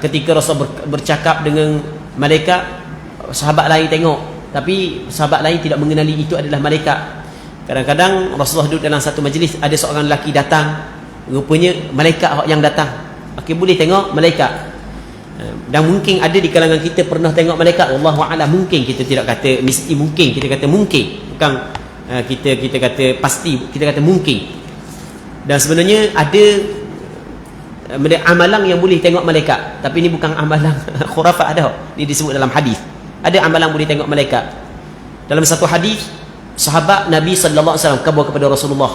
ketika Rasul bercakap dengan malaikat, sahabat lain tengok, tapi sahabat lain tidak mengenali itu adalah malaikat. Kadang-kadang Rasulullah duduk dalam satu majlis, ada seorang lelaki datang, rupanya malaikat yang datang. Okey, boleh tengok malaikat. Dan mungkin ada di kalangan kita pernah tengok malaikat, wallahu a'lam. Mungkin, kita tidak kata mesti, mungkin kita kata mungkin, bukan kita kata pasti, kita kata mungkin. Dan sebenarnya ada amalan yang boleh tengok malaikat, tapi ini bukan amalan khurafat dah. Ini disebut dalam hadis. Ada amalan boleh tengok malaikat. Dalam satu hadis, sahabat Nabi sallallahu alaihi wasallam khabar kepada Rasulullah,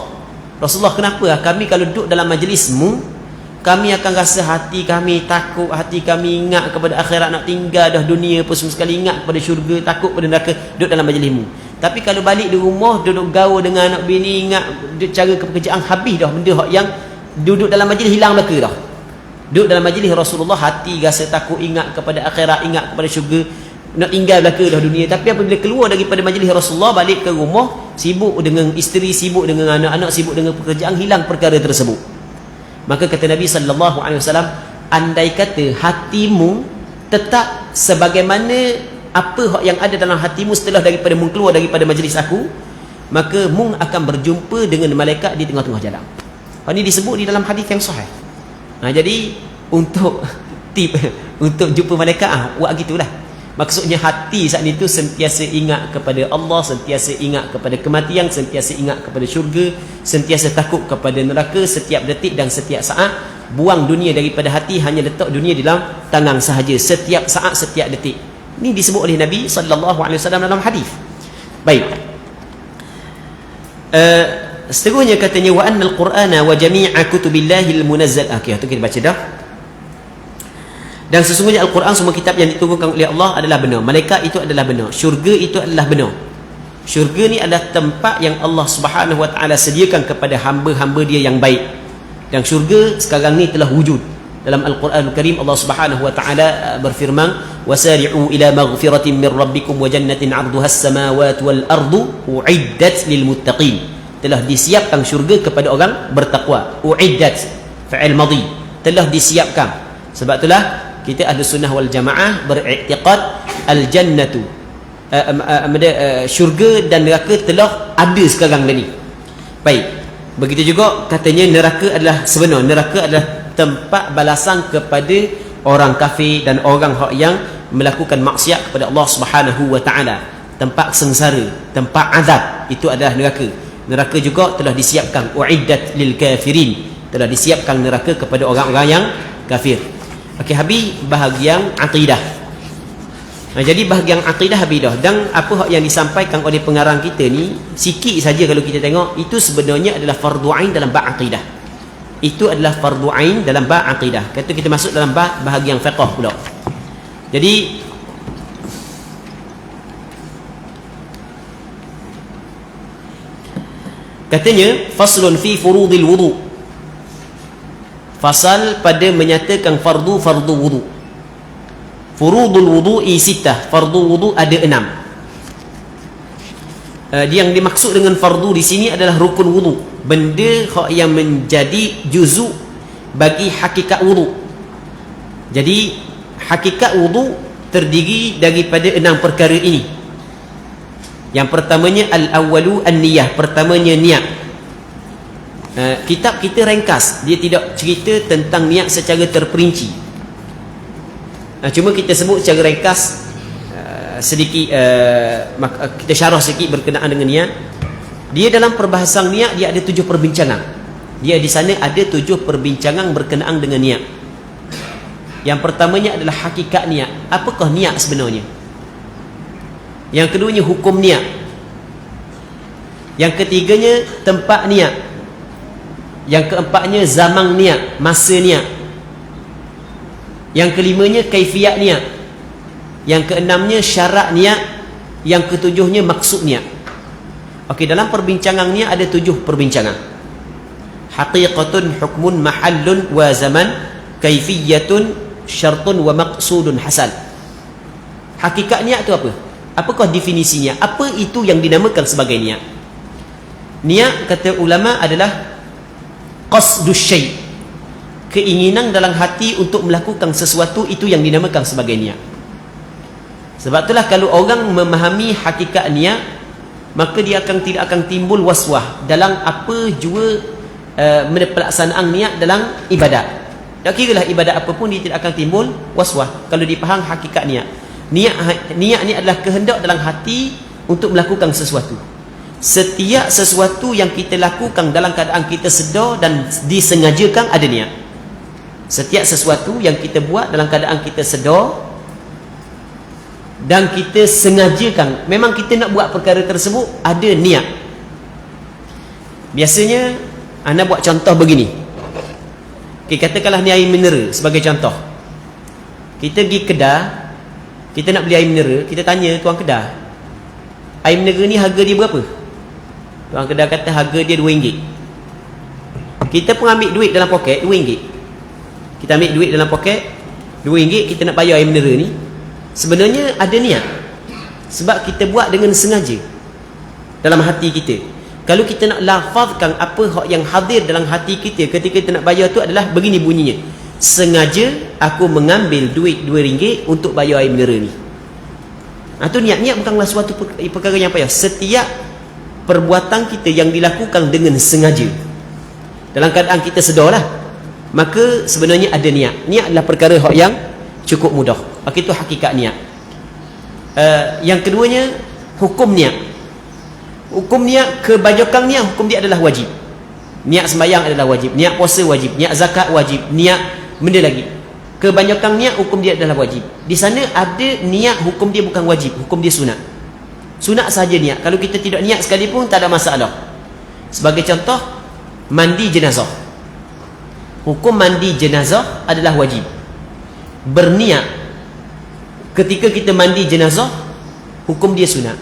Rasulullah, kenapa kami kalau duduk dalam majlismu, kami akan rasa hati kami takut, hati kami ingat kepada akhirat, nak tinggal dah dunia apa semua sekali, ingat kepada syurga, takut pada neraka, duduk dalam majlismu. Tapi kalau balik di rumah, duduk gaul dengan anak bini, ingat cara pekerjaan, habis dah benda yang duduk dalam majlis, hilang belaka dah. Duduk dalam majlis Rasulullah, hati rasa takut, ingat kepada akhirat, ingat kepada syurga, nak tinggal belaka dah dunia. Tapi apabila keluar daripada majlis Rasulullah, balik ke rumah, sibuk dengan isteri, sibuk dengan anak-anak, sibuk dengan pekerjaan, hilang perkara tersebut. Maka kata Nabi sallallahu alaihi wasallam, andai kata hatimu tetap sebagaimana apa yang ada dalam hatimu setelah daripada mung keluar daripada majlis aku, maka mung akan berjumpa dengan malaikat di tengah-tengah jalan. Ini disebut di dalam hadis yang sahih. Jadi untuk tip untuk jumpa malaikat, buat gitulah. Maksudnya hati saat itu sentiasa ingat kepada Allah, sentiasa ingat kepada kematian, sentiasa ingat kepada syurga, sentiasa takut kepada neraka setiap detik dan setiap saat. buang dunia daripada hati, hanya letak dunia dalam tangan sahaja, setiap saat, setiap detik. Ini disebut oleh Nabi SAW dalam hadis. Baik. Seterusnya katanya wa annal qur'ana wa jami'a kutubillahil munazzal. Okey, itu kita baca dah. Dan sesungguhnya Al-Quran semua kitab yang diturunkan oleh Allah adalah benar. Malaikat itu adalah benar. Syurga itu adalah benar. Syurga ni adalah tempat yang Allah Subhanahu Wa Taala sediakan kepada hamba-hamba Dia yang baik. Dan syurga sekarang ni telah wujud. Dalam Al-Quran Al-Karim Allah Subhanahu Wa Taala berfirman, "Wasari'u ila maghfiratin min rabbikum wa jannatin 'arduha as-samawati wal ardu u'iddat lil muttaqin." Telah disiapkan syurga kepada orang bertakwa. U'iddat fa'il madhi, telah disiapkan. Sebab itulah kita ahli sunnah wal jamaah beriktiqad al-jannatu, syurga dan neraka telah ada sekarang ni. Baik. Begitu juga katanya neraka adalah sebenar. Neraka adalah tempat balasan kepada orang kafir dan orang yang melakukan maksiat kepada Allah Subhanahu Wa Taala. Tempat sengsara, tempat azab, itu adalah neraka. Neraka juga telah disiapkan, uiddat lil kafirin, telah disiapkan neraka kepada orang-orang yang kafir. Okey, habis bahagian akidah. Jadi bahagian akidah habis dah. Dan apa yang disampaikan oleh pengarang kita ni, sikit saja kalau kita tengok, itu sebenarnya adalah fardu ain dalam bab akidah. Itu adalah fardu ain dalam bab akidah. Kata kita masuk dalam bab bahagian fiqh pula. Jadi katanya faslun fi furudil wudu. Fasal pada menyatakan fardu wudu. Furudul wudu'i sittah. Fardu wudu ada 6. Yang dimaksud dengan fardu di sini adalah rukun wudu. Benda yang menjadi juzu bagi hakikat wudu. Jadi hakikat wudu terdiri daripada 6 perkara ini. Yang pertamanya al-awwalu an-niyah. Pertamanya niat. Kitab kita ringkas, dia tidak cerita tentang niat secara terperinci. Cuma kita sebut secara ringkas sedikit, kita syarah sedikit berkenaan dengan niat. Dia dalam perbahasan niat dia ada 7 perbincangan. Dia di sana ada 7 perbincangan berkenaan dengan niat. Yang pertamanya adalah hakikat niat. Apakah niat sebenarnya? Yang keduanya hukum niat. Yang ketiganya tempat niat. Yang keempatnya zaman niat, masa niat. Yang kelimanya kaifiat niat. Yang keenamnya syarat niat. Yang ketujuhnya maksud niat. Okey, dalam perbincangan niat ada 7 perbincangan. Haqiqatun, hukmun, mahallun wa zaman, kaifiyatun, syartun wa maqsudun hasan. Hakikat niat itu apa? Apakah definisinya? Apa itu yang dinamakan sebagai niat? Niat kata ulama adalah qasdus syai', keinginan dalam hati untuk melakukan sesuatu, itu yang dinamakan sebagai niat. Sebab itulah kalau orang memahami hakikat niat, maka dia tidak akan timbul waswah dalam apa jua pelaksanaan niat dalam ibadat. Tak kiralah ibadat apapun, dia tidak akan timbul waswah kalau dipaham hakikat niat. Niat ni adalah kehendak dalam hati untuk melakukan sesuatu. Setiap sesuatu yang kita lakukan dalam keadaan kita sedar dan disengajakan ada niat. Setiap sesuatu yang kita buat dalam keadaan kita sedar dan kita sengajakan, memang kita nak buat perkara tersebut, ada niat. Biasanya anda buat contoh begini. Okay, katakanlah ni air mineral sebagai contoh. Kita pergi kedai, kita nak beli air mineral, kita tanya tuan kedai, air mineral ni harga dia berapa? Tuan kedai kata harga dia RM2. Kita pun ambil duit dalam poket RM2. Kita ambil duit dalam poket RM2, kita nak bayar air mineral ni. Sebenarnya ada niat. Sebab kita buat dengan sengaja dalam hati kita. Kalau kita nak lafazkan apa yang hadir dalam hati kita ketika kita nak bayar tu adalah begini bunyinya: sengaja aku mengambil duit RM2 untuk bayar air mineral ni. Itu niat-niat bukanlah suatu perkara yang payah. Setiap perbuatan kita yang dilakukan dengan sengaja dalam keadaan kita sedarlah, maka sebenarnya ada niat. Niat adalah perkara yang cukup mudah. Maka itu hakikat niat. Yang keduanya hukum niat. Hukum niat, kebajikan niat, hukum dia adalah wajib. Niat sembahyang adalah wajib, niat puasa wajib, niat zakat wajib, niat benda lagi. Kebanyakan niat hukum dia adalah wajib. Di sana ada niat hukum dia bukan wajib, hukum dia sunat. Sunat saja niat. Kalau kita tidak niat sekalipun tak ada masalah. Sebagai contoh, mandi jenazah. Hukum mandi jenazah adalah wajib. Berniat ketika kita mandi jenazah, hukum dia sunat.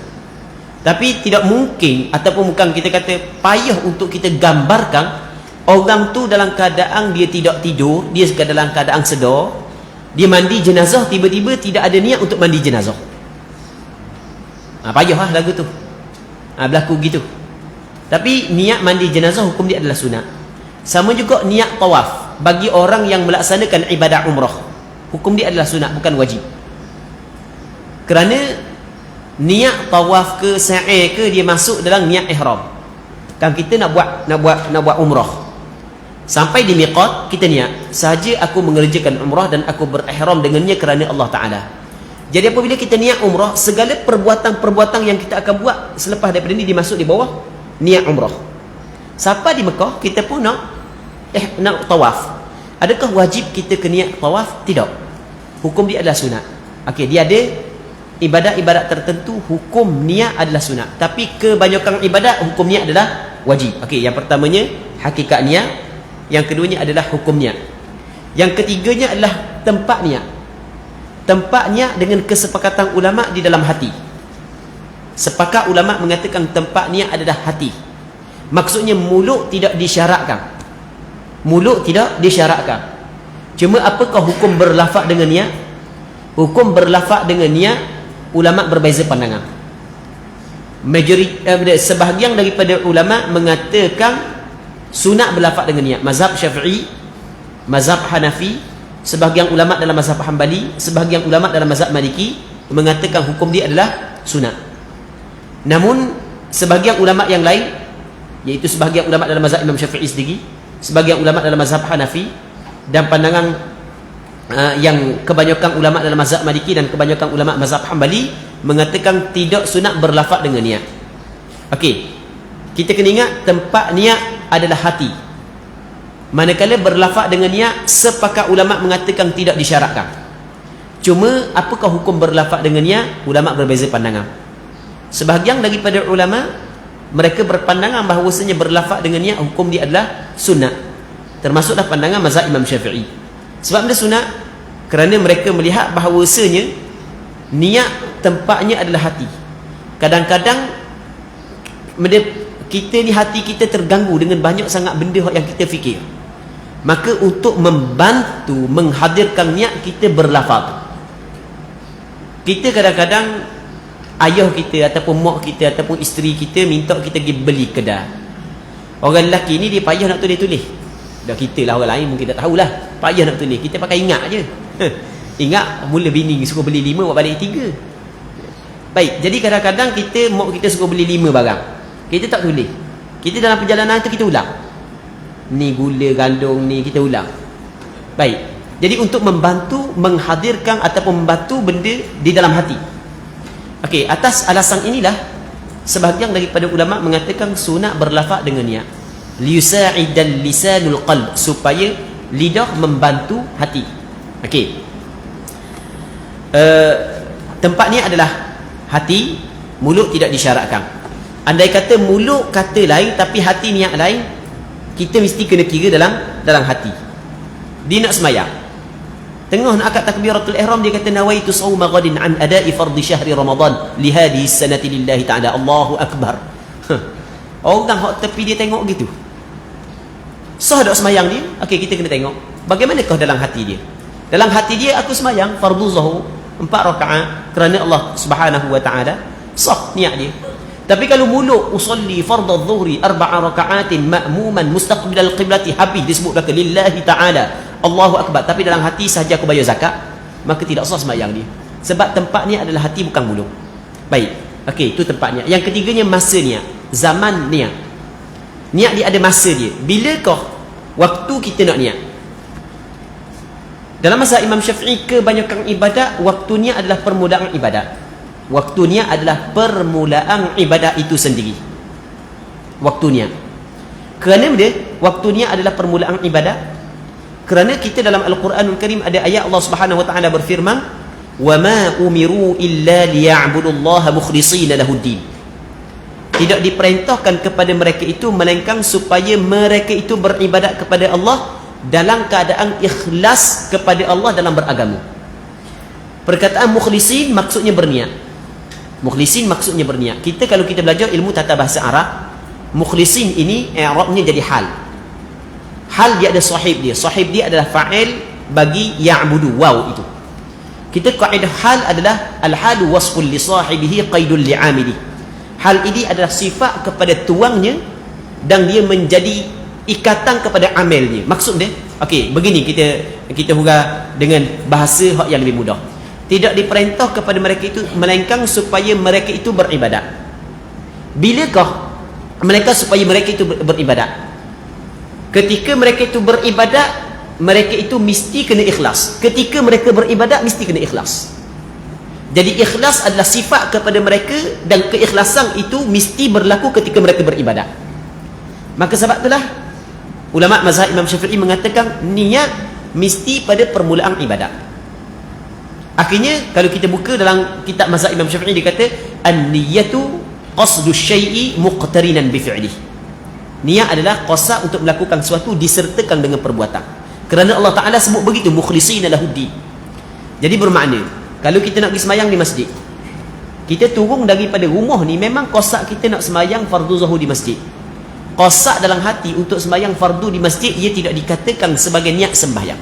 Tapi tidak mungkin, ataupun bukan kita kata payah untuk kita gambarkan orang tu dalam keadaan dia tidak tidur, dia dalam keadaan sedar, dia mandi jenazah, tiba-tiba tidak ada niat untuk mandi jenazah. Payah lah lagu tu. Berlaku gitu. Tapi niat mandi jenazah hukum dia adalah sunat. Sama juga niat tawaf bagi orang yang melaksanakan ibadah umrah, hukum dia adalah sunat, bukan wajib. Kerana niat tawaf ke sa'i ke dia masuk dalam niat ihram. Kan kita nak buat umrah. Sampai di miqat kita niat, sahaja aku mengerjakan umrah dan aku berihram dengannya kerana Allah Taala. Jadi apabila kita niat umrah, segala perbuatan-perbuatan yang kita akan buat selepas daripada ni dimasuk di bawah niat umrah. Sampai di Mekah kita pun nak tawaf. Adakah wajib kita ke niat tawaf? Tidak. Hukum dia adalah sunat. Okey, dia ada ibadat-ibadat tertentu hukum niat adalah sunat, tapi kebanyakan ibadat hukum niat adalah wajib. Okey, yang pertamanya hakikat niat, yang keduanya adalah hukum niat, yang ketiganya adalah tempat niat. Tempat niat dengan kesepakatan ulama di dalam hati. Sepakat ulama mengatakan tempat niat adalah hati. Maksudnya mulut tidak disyaratkan. Mulut tidak disyaratkan. Cuma apakah hukum berlafaz dengan niat? Hukum berlafaz dengan niat, ulama berbeza pandangan. Sebahagian daripada ulama mengatakan sunat berlafaz dengan niat. Mazhab Syafi'i, mazhab Hanafi, sebahagian ulama dalam mazhab Hanbali, sebahagian ulama dalam mazhab Maliki mengatakan hukum dia adalah sunat. Namun sebahagian ulama yang lain, iaitu sebahagian ulama dalam mazhab Imam Syafi'i sendiri, sebahagian ulama dalam mazhab Hanafi, dan pandangan yang kebanyakan ulama dalam mazhab Maliki dan kebanyakan ulama mazhab Hanbali mengatakan tidak sunat berlafaz dengan niat. Okey, kita kena ingat tempat niat adalah hati. Manakala berlafaz dengan niat, sepakat ulama mengatakan tidak disyaratkan. Cuma apakah hukum berlafaz dengan niat? Ulama berbeza pandangan. Sebahagian daripada ulama mereka berpandangan bahawasanya berlafaz dengan niat hukum dia adalah sunat. Termasuklah pandangan mazhab Imam Syafi'i. Sebab dia sunat kerana mereka melihat bahawasanya niat tempatnya adalah hati. Kadang-kadang kita ni hati kita terganggu dengan banyak sangat benda yang kita fikir. Maka untuk membantu menghadirkan niat, kita berlafaz. Kita kadang-kadang ayah kita ataupun mak kita ataupun isteri kita minta kita pergi beli kedai. Orang lelaki ni dia payah nak tulis-tulis. Dah kita lah, orang lain mungkin tak tahulah. Payah nak tulis, kita pakai ingat je. Ingat, mula bini suruh beli 5, buat balik 3. Baik, jadi kadang-kadang kita, mak kita suruh beli 5 barang, kita tak tulis. Kita dalam perjalanan tu kita ulang. Ni gula gandum ni, kita ulang. Baik, jadi untuk membantu menghadirkan ataupun membantu benda di dalam hati. Okey, atas alasan inilah sebahagian daripada ulama mengatakan sunat berlafaz dengan niat, liyusa'idal lisanul qalb, supaya lidah membantu hati. Okey, tempat niat adalah hati, mulut tidak disyaratkan. Andai kata mulut kata lain tapi hati niat lain, kita mesti kena kira dalam hati. Dia nak semayang, tengah nak akad takbiratul ihram, dia kata nawaitu sawma ghadin an ada'i fardhi syahri ramadan li hadhihi sanati lillahi ta'ala. Allahu akbar. Orang hak tepi dia tengok gitu, sah tak semayang dia? Okey, kita kena tengok bagaimanakah dalam hati dia. Dalam hati dia, aku semayang fardu zuhur 4 rakaat kerana Allah Subhanahu wa taala, sah niat dia. Tapi kalau mulut usolli fardhu dhuhri 4 rakaatin ma'muman mustaqbilal qiblati, habis disebut belaka lillahi ta'ala, Allahu akbar, tapi dalam hati sahaja aku bayar zakat, maka tidak sah sembahyang dia. Sebab tempatnya adalah hati, bukan mulut. Baik, okey, itu tempatnya. Yang ketiganya masa niat, zaman niat. Niat dia ada masa dia. Bilakah waktu kita nak niat? Dalam mazhab Imam Syafi'i, kebanyakan ibadat waktunya adalah permulaan ibadat. Waktunya adalah permulaan ibadat itu sendiri. Waktunya. Kerana dia waktu niat adalah permulaan ibadat. Kerana kita dalam Al-Quranul Karim ada ayat Allah Subhanahu wa taala berfirman, "Wa ma umiru illa liya'budullaha mukhlishina lahuddin." Tidak diperintahkan kepada mereka itu melainkan supaya mereka itu beribadat kepada Allah dalam keadaan ikhlas kepada Allah dalam beragama. Perkataan mukhlisin maksudnya berniat. Mukhlisin maksudnya berniat. Kita kalau kita belajar ilmu tata bahasa Arab, mukhlisin ini i'rabnya jadi hal. Hal dia ada sahib dia. Sahib dia adalah fa'il bagi ya'budu, waw itu. Kita kaedah hal adalah al-halu wasful li sahibihi qaidul li'amili. Hal ini adalah sifat kepada tuangnya dan dia menjadi ikatan kepada amalnya. Maksud dia, okey, begini kita hurah dengan bahasa yang lebih mudah. Tidak diperintah kepada mereka itu melainkan supaya mereka itu beribadat. Bilakah mereka supaya mereka itu beribadat? Ketika mereka itu beribadat, mereka itu mesti kena ikhlas. Ketika mereka beribadat mesti kena ikhlas. Jadi ikhlas adalah sifat kepada mereka dan keikhlasan itu mesti berlaku ketika mereka beribadat. Maka sebab itulah ulama mazhab Imam Syafi'i mengatakan niat mesti pada permulaan ibadat. Akhirnya kalau kita buka dalam kitab mazhab Imam Syafi'i dia kata an-niyatu qasdu syai'i muqtarinan bi fi'lih. Niat adalah qasad untuk melakukan sesuatu disertakan dengan perbuatan. Kerana Allah Taala sebut begitu, mukhlishina lahuddin. Jadi bermakna kalau kita nak pergi semayang di masjid, kita turun daripada rumah ni memang qasad kita nak semayang fardu zuhur di masjid. Qasad dalam hati untuk semayang fardu di masjid ia tidak dikatakan sebagai niat sembahyang.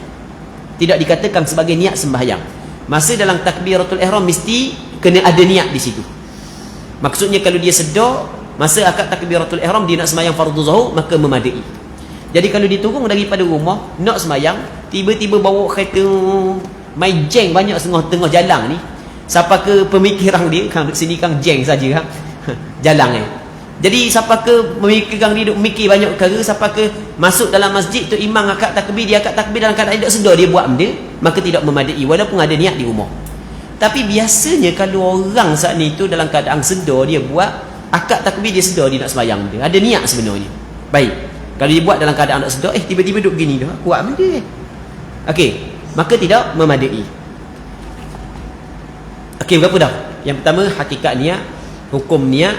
Tidak dikatakan sebagai niat sembahyang. Masa dalam takbiratul ihram mesti kena ada niat di situ. Maksudnya kalau dia sedar masa akad takbiratul ihram dia nak semayang fardu zuhur maka memadai. Jadi kalau dia turun daripada rumah nak semayang, tiba-tiba bawa kereta main jeng banyak tengah jalan ni, siapa ke pemikiran dia kan sini kan jeng saja kan jalan jadi siapa ke pemikiran dia duk mikir banyak perkara, siapa ke masuk dalam masjid tu imam akad takbir, dia akad takbir dalam keadaan tidak sedar dia buat benda, maka tidak memadai walaupun ada niat di rumah. Tapi biasanya kalau orang saat ni tu dalam keadaan sedar dia buat akad takbir, dia sedar dia nak sembahyang, dia ada niat sebenarnya. Baik, kalau dia buat dalam keadaan tak sedar, tiba-tiba duk gini dah buat benda okey, maka tidak memadai. Okey, berapa dah? Yang pertama hakikat niat, hukum niat,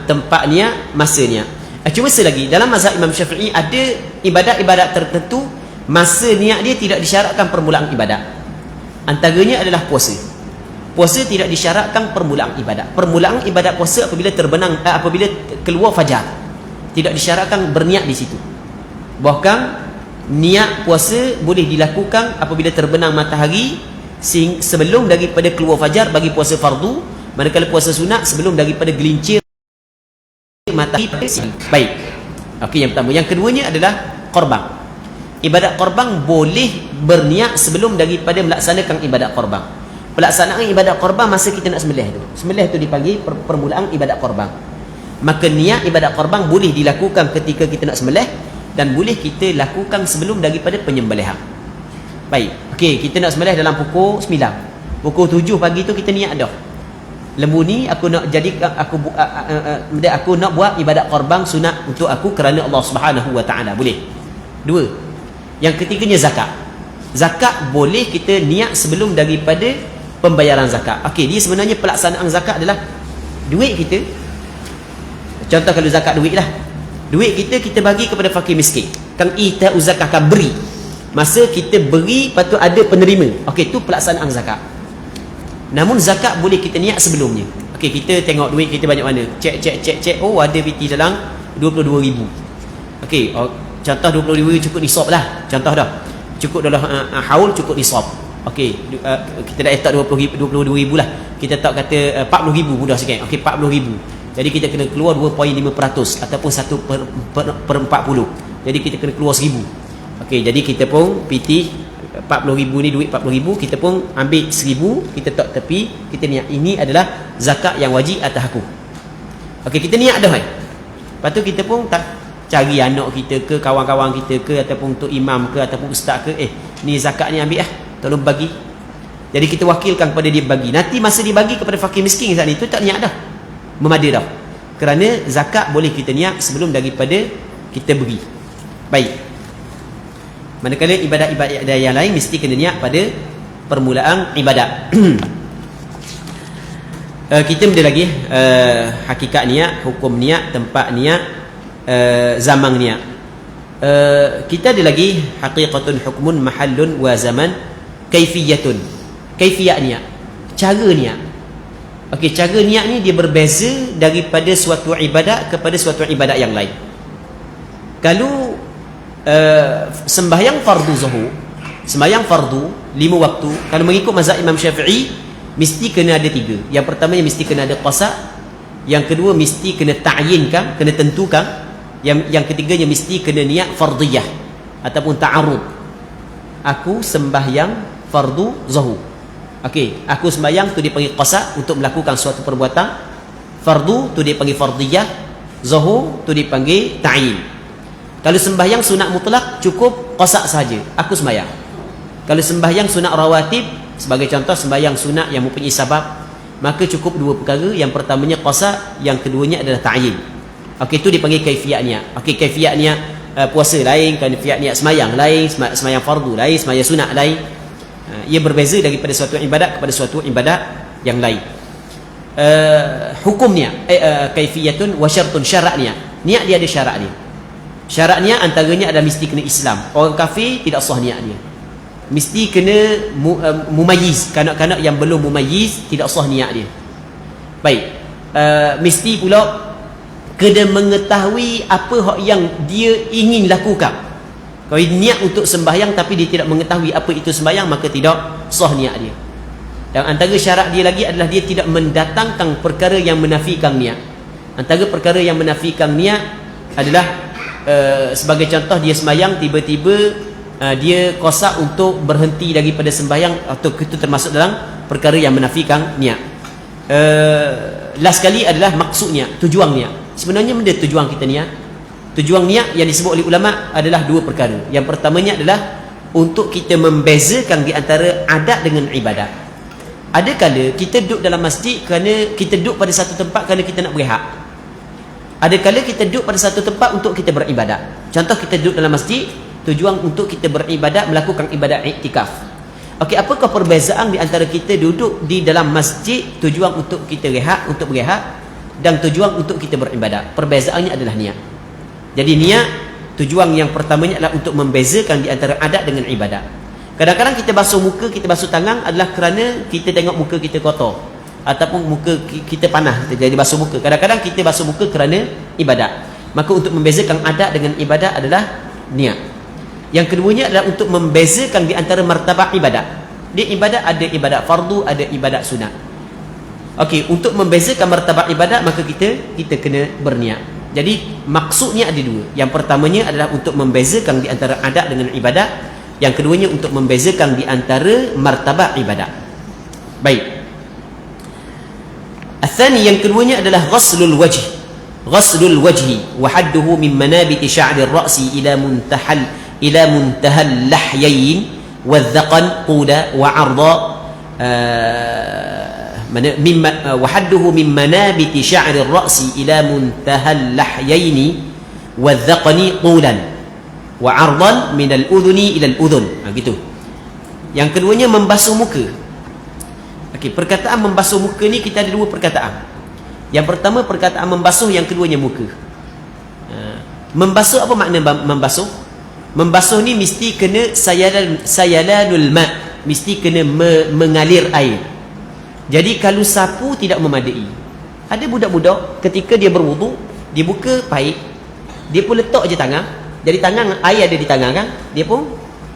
tempat niat, masa niat. Cuma selagi dalam mazhab Imam Syafi'i ada ibadat-ibadat tertentu masa niat dia tidak disyaratkan permulaan ibadat. Antaranya adalah puasa. Puasa tidak disyaratkan permulaan ibadat. Permulaan ibadat puasa apabila apabila keluar fajar. Tidak disyaratkan berniat di situ. Bahkan niat puasa boleh dilakukan apabila terbenam matahari sebelum daripada keluar fajar bagi puasa fardu, manakala puasa sunat sebelum daripada gelincir matahari. Baik. Okey, yang pertama. Yang keduanya adalah korban. Ibadat korban boleh berniat sebelum daripada melaksanakan ibadat korban. Pelaksanaan ibadat korban masa kita nak sembelih tu. Sembelih tu dipanggil permulaan ibadat korban. Maka niat ibadat korban boleh dilakukan ketika kita nak sembelih dan boleh kita lakukan sebelum daripada penyembelihan. Baik. Okey, kita nak sembelih dalam pukul 9. Pukul 7 pagi tu kita niat dah. Lembu ni aku nak jadikan aku nak buat ibadat korban sunat untuk aku kerana Allah Subhanahu wa taala. Boleh. Dua. Yang ketiganya zakat. Zakat boleh kita niat sebelum daripada pembayaran zakat. Okey, dia sebenarnya pelaksanaan zakat adalah duit kita. Contoh kalau zakat duit lah. Duit kita bagi kepada fakir miskin. Kan ita'u zakat, kan beri. Masa kita beri, patut ada penerima. Okey, tu pelaksanaan zakat. Namun zakat boleh kita niat sebelumnya. Okey, kita tengok duit kita banyak mana. Cek. Oh, ada biti dalam 22,000. Okey, contoh 22,000 cukup nisab lah. Contoh dah. Cukup dalam haul cukup nisab. Okey, kita dah letak 22,000 lah. Kita tak kata 40,000 mudah sikit. Okey, 40,000. Jadi kita kena keluar 2.5% ataupun 1/40. Jadi kita kena keluar 1,000. Okey, jadi kita pun pitih 40,000 ni duit 40,000, kita pun ambil 1,000, kita tak tepi, kita niat ini adalah zakat yang wajib atas aku. Okey, kita niat dah kan. Lepas tu kita pun tak cari anak kita ke, kawan-kawan kita ke, ataupun untuk imam ke, ataupun ustaz ke, ni zakat ni ambil tolong bagi. Jadi kita wakilkan kepada dia bagi. Nanti masa dia bagi kepada fakir miskin saat itu tak niat dah. Memada dah. Kerana zakat boleh kita niat sebelum daripada kita beri. Baik. Manakala ibadat-ibadat yang lain mesti kena niat pada permulaan ibadat. Kita ada lagi hakikat niat, hukum niat, tempat niat, zaman niat. Kita ada lagi haqiqatun, hukmun, mahallun wa zaman, kaifiyatun. Kaifiyat niat, cara niat. Okey, cara niat ni dia berbeza daripada suatu ibadat kepada suatu ibadat yang lain. Kalau sembahyang fardu zuhur, sembahyang fardu 5 waktu, kalau mengikut mazhab Imam Syafi'i mesti kena ada 3. Yang pertamanya mesti kena ada qasa, yang kedua mesti kena ta'yinkan, kena tentukan, yang ketiganya mesti kena niat fardiyah ataupun ta'arud. Aku sembahyang fardu zuhur. Okey, aku sembahyang tu dipanggil qasa, untuk melakukan suatu perbuatan. Fardu tu dipanggil fardiyah, zuhur tu dipanggil ta'yin. Kalau sembahyang sunat mutlak cukup qasa saja, aku sembahyang. Kalau sembahyang sunat rawatib, sebagai contoh sembahyang sunat yang mempunyai sebab, maka cukup 2 perkara. Yang pertamanya qasa, yang keduanya adalah ta'yin. Okey, itu dipanggil kaifiyat niat. Okey, kaifiyat niat puasa lain, kaifiyat niat sembahyang lain, sembahyang fardu lain, sembahyang sunat lain. Ia berbeza daripada suatu ibadat kepada suatu ibadat yang lain. Hukum niat, kaifiyatun wa syartun, syarat niat. Niat dia ada syarat dia. Syarat niat antaranya adalah mesti kena Islam. Orang kafir tidak sah niat dia. Mesti kena mumayyiz. Kanak-kanak yang belum mumayyiz tidak sah niat dia. Baik. Mesti pula kena mengetahui apa hak yang dia ingin lakukan. Kalau niat untuk sembahyang tapi dia tidak mengetahui apa itu sembahyang, maka tidak sah niat dia. Dan antara syarat dia lagi adalah dia tidak mendatangkan perkara yang menafikan niat. Antara perkara yang menafikan niat adalah sebagai contoh, dia sembahyang tiba-tiba dia qasa untuk berhenti daripada sembahyang, atau itu termasuk dalam perkara yang menafikan niat. Last sekali adalah maksudnya, tujuan niat. Sebenarnya benda tujuan kita niat. Tujuan niat yang disebut oleh ulama adalah 2 perkara. Yang pertamanya adalah untuk kita membezakan di antara adat dengan ibadat. Ada kala kita duduk dalam masjid kerana kita duduk pada satu tempat kerana kita nak berehat. Ada kala kita duduk pada satu tempat untuk kita beribadat. Contoh, kita duduk dalam masjid, tujuan untuk kita beribadat, melakukan ibadat iktikaf. Okey, apakah perbezaan di antara kita duduk di dalam masjid tujuan untuk kita rehat, untuk berehat, dan tujuan untuk kita beribadat? Perbezaannya adalah niat. Jadi niat, tujuan yang pertamanya adalah untuk membezakan di antara adat dengan ibadat. Kadang-kadang kita basuh muka, kita basuh tangan adalah kerana kita tengok muka kita kotor, ataupun muka kita panas, jadi basuh muka. Kadang-kadang kita basuh muka kerana ibadat. Maka untuk membezakan adat dengan ibadat adalah niat. Yang keduanya adalah untuk membezakan di antara martabat ibadat. Di ibadat ada ibadat fardu, ada ibadat sunat. Okey, untuk membezakan martabat ibadat, maka kita kena berniat. Jadi maksudnya ada 2. Yang pertamanya adalah untuk membezakan di antara adat dengan ibadat. Yang keduanya untuk membezakan di antara martabat ibadat. Baik. Athani, yang keduanya adalah ghaslul wajh. Ghaslul wajhi wa hadduhu min manabiti sya'ri ar-ra'si ila muntahal lahyayn wa dhaqan quda wa 'arda wa hadduhu min manabiti sya'ri ar-ra'si ila muntahal lahyayn wa dhaqani qulan wa 'ardan min al-udhuni ila al-udhun. Gitu. Yang keduanya membasuh muka. Okey, perkataan membasuh muka ni kita ada 2 perkataan. Yang pertama perkataan membasuh, yang keduanya muka. Membasuh, apa makna membasuh? Membasuh ni mesti kena sayalanul ma', mesti kena mengalir air. Jadi kalau sapu tidak memadai. Ada budak-budak ketika dia berwuduk, dia buka paip, dia pun letak je tangan. Jadi tangan, air ada di tangan kan, dia pun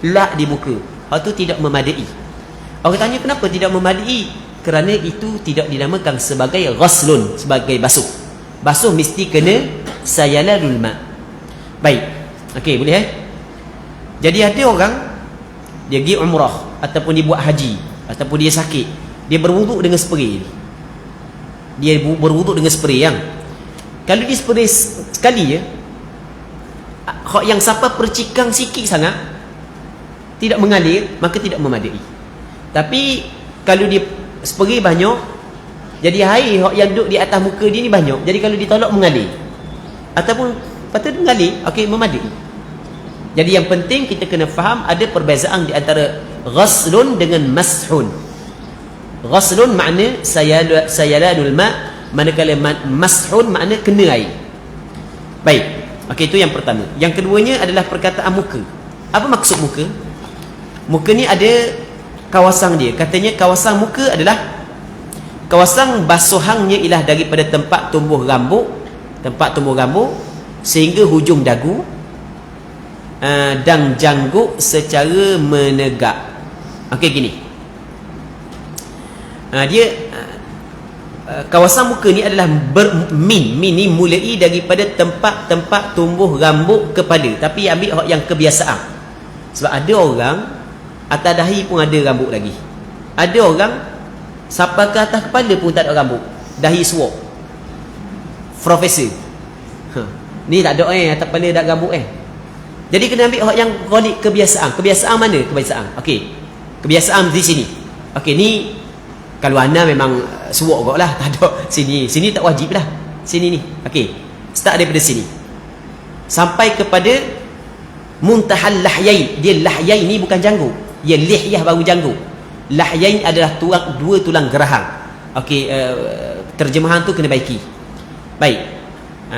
lak di muka. Hal tu tidak memadai. Orang tanya kenapa tidak memadai? Kerana itu tidak dinamakan sebagai ghaslun, sebagai basuh. Basuh mesti kena sayalanul ma'. Baik. Okey, boleh Jadi ada orang dia pergi umrah ataupun dia buat haji ataupun dia sakit, dia berwuduk dengan spray. Dia berwuduk dengan spray yang kalau dia spray sekali je, hak yang siapa percikan sikit sangat tidak mengalir, maka tidak memadai. Tapi kalau dia spray banyak, jadi air yang duduk di atas muka dia ni banyak, jadi kalau ditolak mengalir. Ataupun lepas tu mengalir, okey, memadai. Jadi yang penting kita kena faham ada perbezaan di antara ghaslun dengan mashun. Ghaslun makna sayalanul ma', manakala mashun makna kena air. Baik, okey, itu yang pertama. Yang keduanya adalah perkataan muka. Apa maksud muka? Muka ni ada kawasan dia. Katanya kawasan muka adalah kawasan basuhannya ialah daripada tempat tumbuh rambut sehingga hujung dagu dan janggut secara menegak. Okey, gini. Kawasan muka ni adalah min ni mulai daripada tempat tumbuh rambut kepala, tapi ambil yang kebiasaan. Sebab ada orang atas dahi pun ada rambut lagi. Ada orang sampai ke atas kepala pun tak ada rambut, dahi suap. Profesor. Ni tak ada atas kepala tak ada rambut Jadi kena ambil yang kolik kebiasaan. Kebiasaan mana? Kebiasaan. Okey. Kebiasaan di sini. Okey, ni kalau anda memang suak kau lah, tak ada sini tak wajib lah, sini ni. Okey, start daripada sini sampai kepada muntahal lahyain. Dia lahyain ni bukan janggut, dia lihyah baru janggut. Lahyain adalah dua tulang gerahang. Okey, terjemahan tu kena baiki. Baik,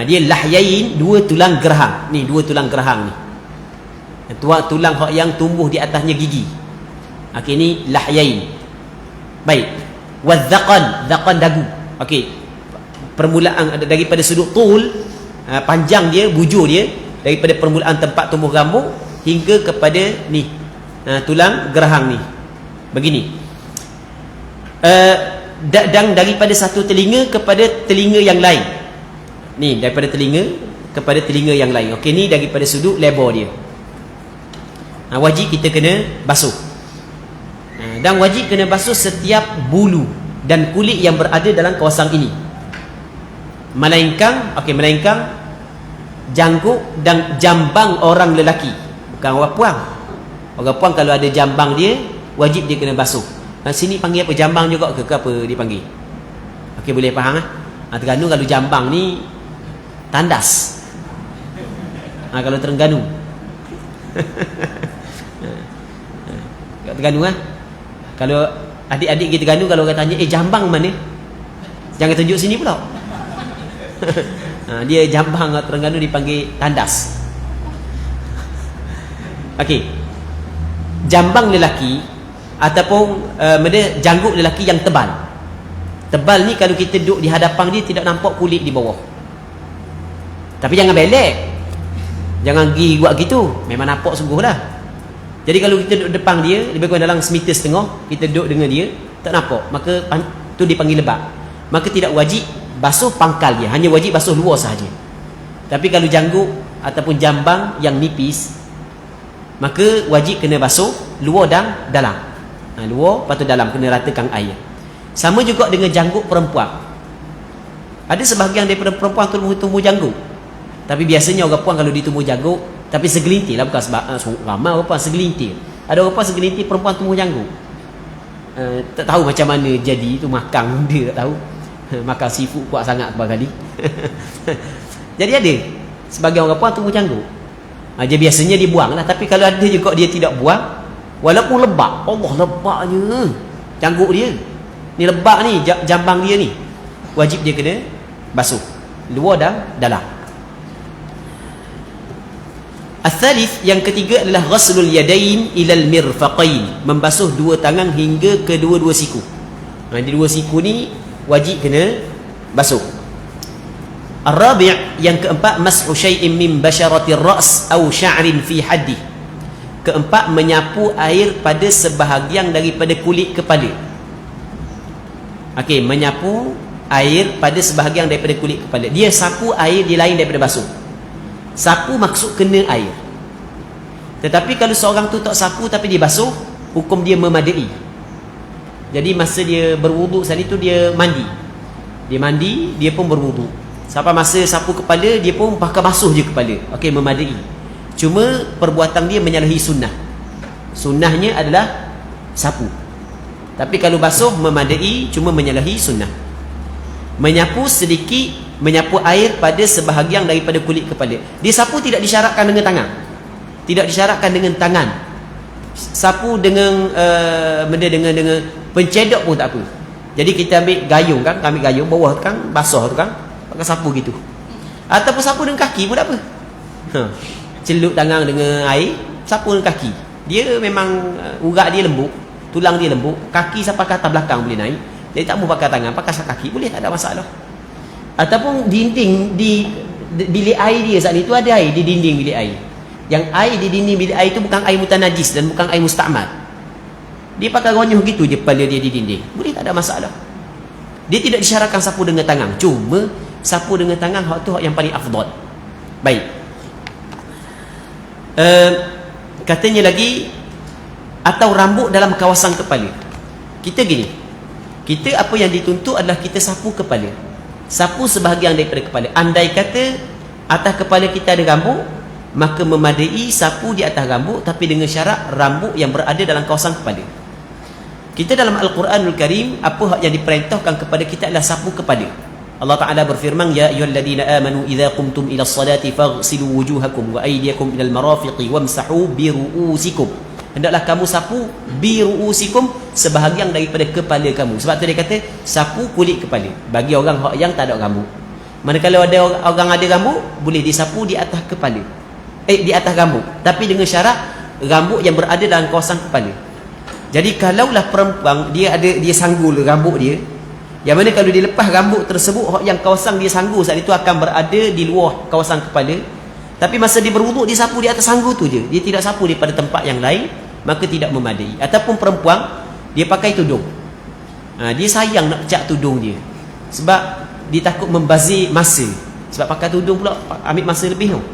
dia lahyain dua tulang gerahang. Ni dua tulang gerahang ni, tulang yang tumbuh di atasnya gigi. Okey, ni lahyain. Baik, wadzaqan, zaqan dagu. Okey, permulaan daripada sudut tul, panjang dia, bujur dia, daripada permulaan tempat tumbuh rambut hingga kepada ni, tulang gerahang ni, begini. Dan daripada satu telinga kepada telinga yang lain. Ni daripada telinga kepada telinga yang lain. Okey, ni daripada sudut lebar dia. Wajib kita kena basuh. Dan wajib kena basuh setiap bulu dan kulit yang berada dalam kawasan ini, melainkan janggut dan jambang orang lelaki, bukan orang puang. Orang puang kalau ada jambang dia, wajib dia kena basuh. Sini panggil apa? Jambang juga ke apa dia panggil? Okey, boleh faham Terengganu kalau jambang ni tandas. Kalau Terengganu kat Terengganu kalau adik-adik kita Terengganu, kalau orang tanya jambang mana, jangan tunjuk sini pula. Dia jambang Terengganu dipanggil tandas. Okey, jambang lelaki ataupun janggut lelaki yang tebal. Tebal ni kalau kita duduk di hadapan dia tidak nampak kulit di bawah. Tapi jangan belek, jangan pergi buat gitu, memang nampak sungguh dah. Jadi kalau kita duduk depan dia, lebih kurang dalam semeter setengah, kita duduk dengan dia, tak nampak, maka tu dipanggil lebat. Maka tidak wajib basuh pangkal dia, hanya wajib basuh luar sahaja. Tapi kalau janggut ataupun jambang yang nipis, maka wajib kena basuh luar dan dalam. Luar, lepas tu dalam, kena ratakan air. Sama juga dengan janggut perempuan. Ada sebahagian daripada perempuan tumbuh janggut. Tapi biasanya orang puan kalau ditumbuh janggut, tapi segelintir lah, bukan sebab ramai orang puan segelintir. Ada orang puan segelintir perempuan tumbuh janggut. Tak tahu macam mana jadi tu, makan dia tak tahu. Makan seafood kuat sangat barangkali. Jadi ada sebagian orang puan tumbuh janggut. Dia biasanya dibuang lah. Tapi kalau ada juga dia tidak buang, walaupun lebak, Allah lebaknya janggut dia ni, lebak ni, jambang dia ni, wajib dia kena basuh luar dan dalam. Al-thalith, yang ketiga adalah ghaslul yadain ilal mirfaqain, membasuh dua tangan hingga kedua-dua siku. Di dua siku ni wajib kena basuh. Ar-rabi', yang keempat, mashu syai'in min basyaratir ra's aw sya'rin fi haddi. Keempat, menyapu air pada sebahagian daripada kulit kepala. Okey, menyapu air pada sebahagian daripada kulit kepala. Dia sapu air, dia lain daripada basuh. Sapu maksud kena air. Tetapi kalau seorang tu tak sapu tapi dia basuh, hukum dia memadai. Jadi masa dia berwuduk saat itu, dia mandi. Dia mandi, dia pun berwuduk. Sampai masa sapu kepala, dia pun pakai basuh je kepala. Okey, memadai. Cuma perbuatan dia menyalahi sunnah. Sunnahnya adalah sapu. Tapi kalau basuh memadai, cuma menyalahi sunnah. Menyapu sedikit menyapu air pada sebahagian daripada kulit kepala. Dia sapu tidak disyaratkan dengan tangan. Tidak disyaratkan dengan tangan. Sapu dengan dengan pencedok pun tak apa. Jadi kita ambil gayung kan, ambil gayung bawah tu kan basah tu kan, pakai sapu gitu. Ataupun sapu dengan kaki pun tak apa. Celup tangan dengan air, sapu dengan kaki. Dia memang urat dia lembut, tulang dia lembut, kaki sampai ke atas belakang boleh naik. Jadi tak mau pakai tangan, pakai kaki boleh, tak ada masalah. Ataupun dinding di bilik air dia saat itu ada air di dinding bilik air. Yang air di dinding bilik air itu bukan air mutanajis dan bukan air musta'mal. Dia pakai ronyuh gitu je kepala dia di dinding. Boleh, tak ada masalah. Dia tidak disyaratkan sapu dengan tangan. Cuma sapu dengan tangan hak tu hak yang paling afdal. Baik. Katanya lagi atau rambut dalam kawasan kepala. Kita gini. Kita apa yang dituntut adalah kita sapu kepala. Sapu sebahagian daripada kepala. Andai kata atas kepala kita ada rambut, maka memadai sapu di atas rambut, tapi dengan syarat rambut yang berada dalam kawasan kepala. Kita dalam Al-Quranul Karim, apa yang diperintahkan kepada kita adalah sapu kepala. Allah Ta'ala berfirman, Ya ayyuhalladzina amanu idza qumtum ila salati faghsilu wujuhakum wa aydiyakum ilal marafiqi wamsahu biru'usikum. Hendaklah kamu sapu biru'usikum, sebahagian daripada kepala kamu. Sebab tu dia kata sapu kulit kepala bagi orang yang tak ada rambut. Manakala ada orang ada rambut, boleh disapu di atas kepala, di atas rambut, tapi dengan syarat rambut yang berada dalam kawasan kepala. Jadi kalaulah perempuan dia sanggul rambut dia, yang mana kalau dia lepas rambut tersebut, yang kawasan dia sanggul saat itu akan berada di luar kawasan kepala, tapi masa dia berwuduk dia sapu di atas sanggul tu je, dia tidak sapu daripada tempat yang lain, maka tidak memadai. Ataupun perempuan dia pakai tudung, dia sayang nak pecah tudung dia sebab dia takut membazir masa. Sebab pakai tudung pula ambil masa lebih tau.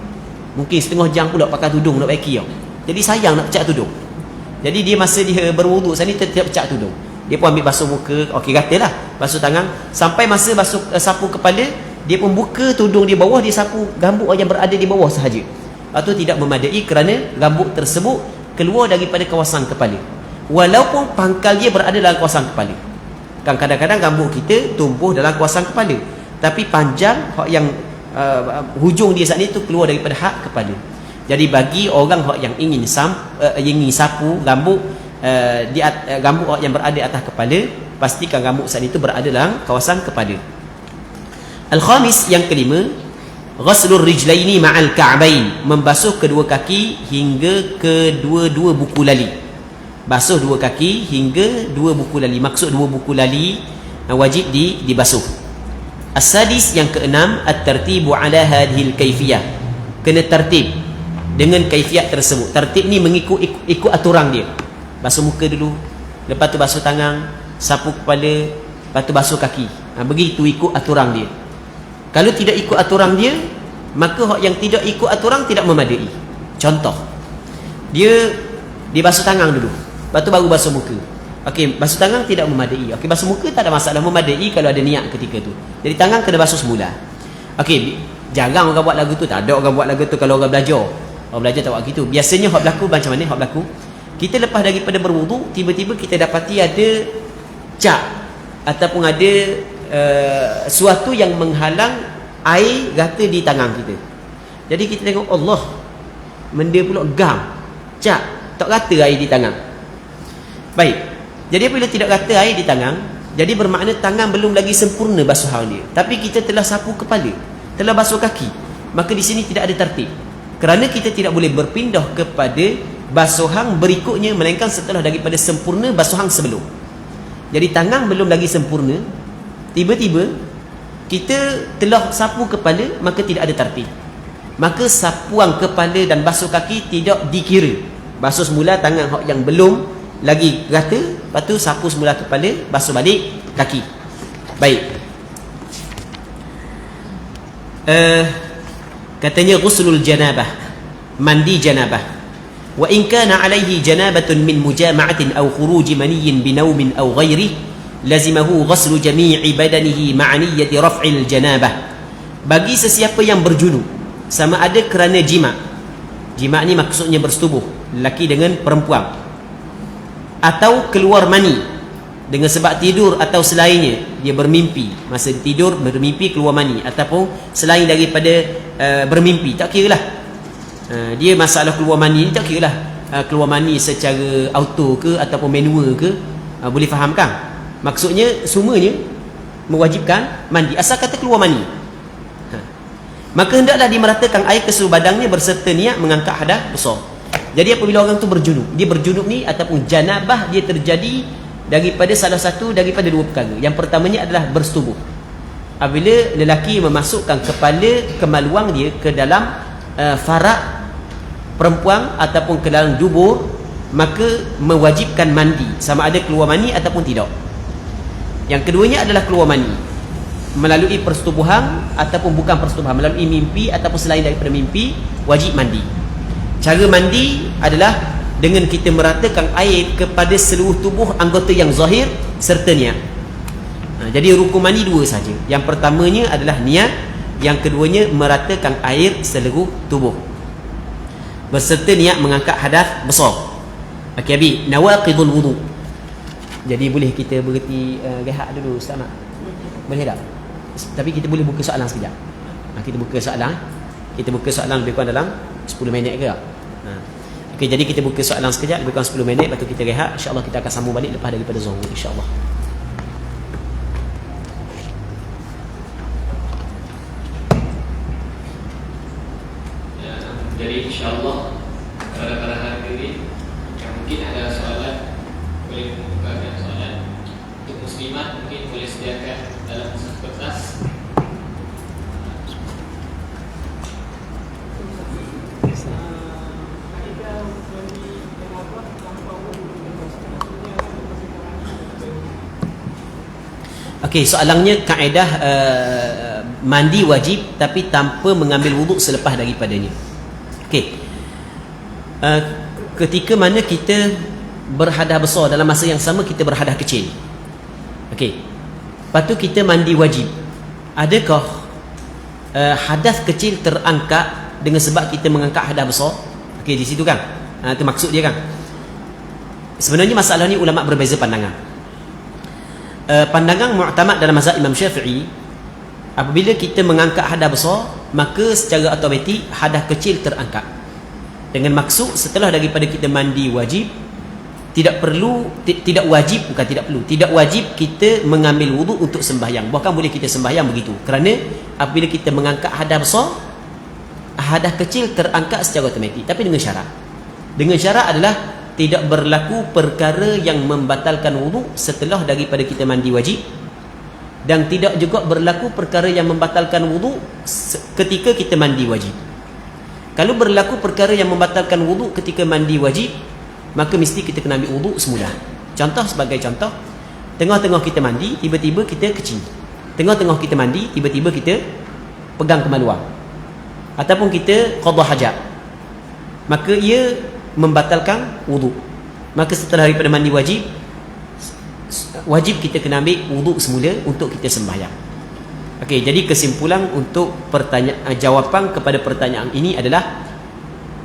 Mungkin setengah jam pula pakai tudung nak baki tau. Jadi sayang nak pecah tudung. Jadi dia masa dia berwuduk sana tidak pecah tudung. Dia pun ambil basuh muka, okey katalah basuh tangan, sampai masa basuh sapu kepala, dia pun buka tudung di bawah, dia sapu rambut yang berada di bawah sahaja. Lepas tu tidak memadai kerana rambut tersebut keluar daripada kawasan kepala. Walaupun pangkal dia berada dalam kawasan kepala. Kan kadang-kadang rambut kita tumbuh dalam kawasan kepala, tapi panjang yang hujung dia saat ni tu keluar daripada hak kepala. Jadi bagi orang yang ingin sapu rambut rambut yang berada atas kepala, pastikan rambut saat itu berada dalam kawasan kepala. Al-khamis, yang kelima, ghaslur rijlaini ma'al ka'bain, membasuh kedua kaki hingga kedua-dua buku lali. Basuh dua kaki hingga dua buku lali. Maksud dua buku lali wajib dibasuh. As-sadis, yang keenam, at-tartibu ala hadhil kaifiyah, kena tertib dengan kaifiat tersebut. Tertib ni ikut aturan dia. Basuh muka dulu, lepas tu basuh tangan, sapu kepala, lepas tu basuh kaki. Begitu ikut aturan dia. Kalau tidak ikut aturan dia, maka hak yang tidak ikut aturan tidak memadai. Contoh, dia basuh tangan dulu, lepas tu baru basuh muka. Okey, basuh tangan tidak memadai. Okey, basuh muka tak ada masalah, memadai kalau ada niat ketika tu. Jadi tangan kena basuh semula. Okey, jarang orang buat lagu tu, tak ada orang buat lagu tu kalau orang belajar. Orang belajar tak buat gitu. Biasanya hak berlaku macam mana? Hak berlaku, kita lepas daripada berwuduk, tiba-tiba kita dapati ada cap ataupun ada suatu yang menghalang air rata di tangan kita. Jadi kita tengok, Allah, benda pula gam, cap, tak rata air di tangan. Baik, jadi apabila tidak rata air di tangan, jadi bermakna tangan belum lagi sempurna basuhan dia. Tapi kita telah sapu kepala, telah basuh kaki, maka di sini tidak ada tertib. Kerana kita tidak boleh berpindah kepada basuhan berikutnya, melainkan setelah daripada sempurna basuhan sebelum. Jadi tangan belum lagi sempurna, tiba-tiba kita telah sapu kepala, maka tidak ada tertib. Maka sapuan kepala dan basuh kaki tidak dikira. Basuh semula tangan yang belum lagi rata, lepas tu sapu semula kepala, basuh balik kaki. Baik. Katanya ghuslul janabah, mandi janabah. Wa in kana alaihi janabatun min mujama'atin aw khuruj maniyyin binawmin aw ghairihi, lazimahu ghuslu jami'i badanihi ma'niyati raf'il janabah. Bagi sesiapa yang berjunub, sama ada kerana jima'. Jima' ni maksudnya bersetubuh lelaki dengan perempuan, atau keluar mani. dengan sebab tidur atau selainnya, dia bermimpi, masa tidur bermimpi keluar mani, ataupun selain daripada bermimpi, tak kira lah. Dia masalah keluar mani, tak kira lah keluar mani secara auto ke ataupun manual ke, boleh fahamkan? Maksudnya semuanya mewajibkan mandi asal kata keluar mani. Maka hendaklah dimeratakan air ke seluruh badannya berserta niat mengangkat hadas besar. Jadi apabila orang tu berjunub, dia berjunub ni ataupun janabah dia terjadi daripada salah satu daripada dua perkara. Yang pertamanya adalah bersetubuh. Apabila lelaki memasukkan kepala kemaluan dia ke dalam farak perempuan ataupun ke dalam dubur, maka mewajibkan mandi, sama ada keluar mani ataupun tidak. Yang keduanya adalah keluar mani melalui persetubuhan ataupun bukan persetubuhan, melalui mimpi ataupun selain daripada mimpi, wajib mandi. Cara mandi adalah dengan kita meratakan air kepada seluruh tubuh anggota yang zahir serta niat. Jadi rukun mandi dua saja. Yang pertamanya adalah niat, yang keduanya meratakan air seluruh tubuh berserta niat mengangkat hadas besar. Okey Abi, nawaqidul wudu. Jadi boleh kita berhenti rehat dulu Ustaz Mak? Boleh tak? Tapi kita boleh buka soalan sekejap. Kita buka soalan. Kita buka soalan lebih kurang dalam 10 minit ke tak? Okey, jadi kita buka soalan sekejap lebih kurang 10 minit, lepas tu kita rehat. InsyaAllah kita akan sambung balik lepas daripada Zuhur, insyaAllah. Jadi insyaAllah pada hari ini yang mungkin ada soalan, boleh membukakan soalan. Untuk muslimat mungkin boleh sediakan dalam kertas. Okey, soalannya kaedah mandi wajib tapi tanpa mengambil wuduk selepas daripadanya. Okey. Ketika mana kita berhadas besar, dalam masa yang sama kita berhadas kecil. Okey. Lepas tu kita mandi wajib. Adakah hadas kecil terangkat dengan sebab kita mengangkat hadas besar? Okey, di situ kan. Itu maksud dia kan. Sebenarnya masalah ni ulama berbeza pandangan. Pandangan mu'tamad dalam mazhab Imam Syafi'i, apabila kita mengangkat hadas besar, maka secara automatik hadas kecil terangkat. Dengan maksud setelah daripada kita mandi wajib, tidak wajib kita mengambil wuduk untuk sembahyang. Bahkan boleh kita sembahyang begitu. Kerana apabila kita mengangkat hadas besar, hadas kecil terangkat secara automatik, tapi dengan syarat. Dengan syarat adalah tidak berlaku perkara yang membatalkan wuduk setelah daripada kita mandi wajib, dan tidak juga berlaku perkara yang membatalkan wuduk ketika kita mandi wajib. Kalau berlaku perkara yang membatalkan wuduk ketika mandi wajib, maka mesti kita kena ambil wuduk semula. Contoh, sebagai contoh, tengah-tengah kita mandi, tiba-tiba kita kecil. Tengah-tengah kita mandi, tiba-tiba kita pegang kemaluan, ataupun kita qada hajat, maka ia membatalkan wuduk. Maka setelah daripada mandi wajib kita kena ambil wuduk semula untuk kita sembahyang. Okey, jadi kesimpulan untuk jawapan kepada pertanyaan ini adalah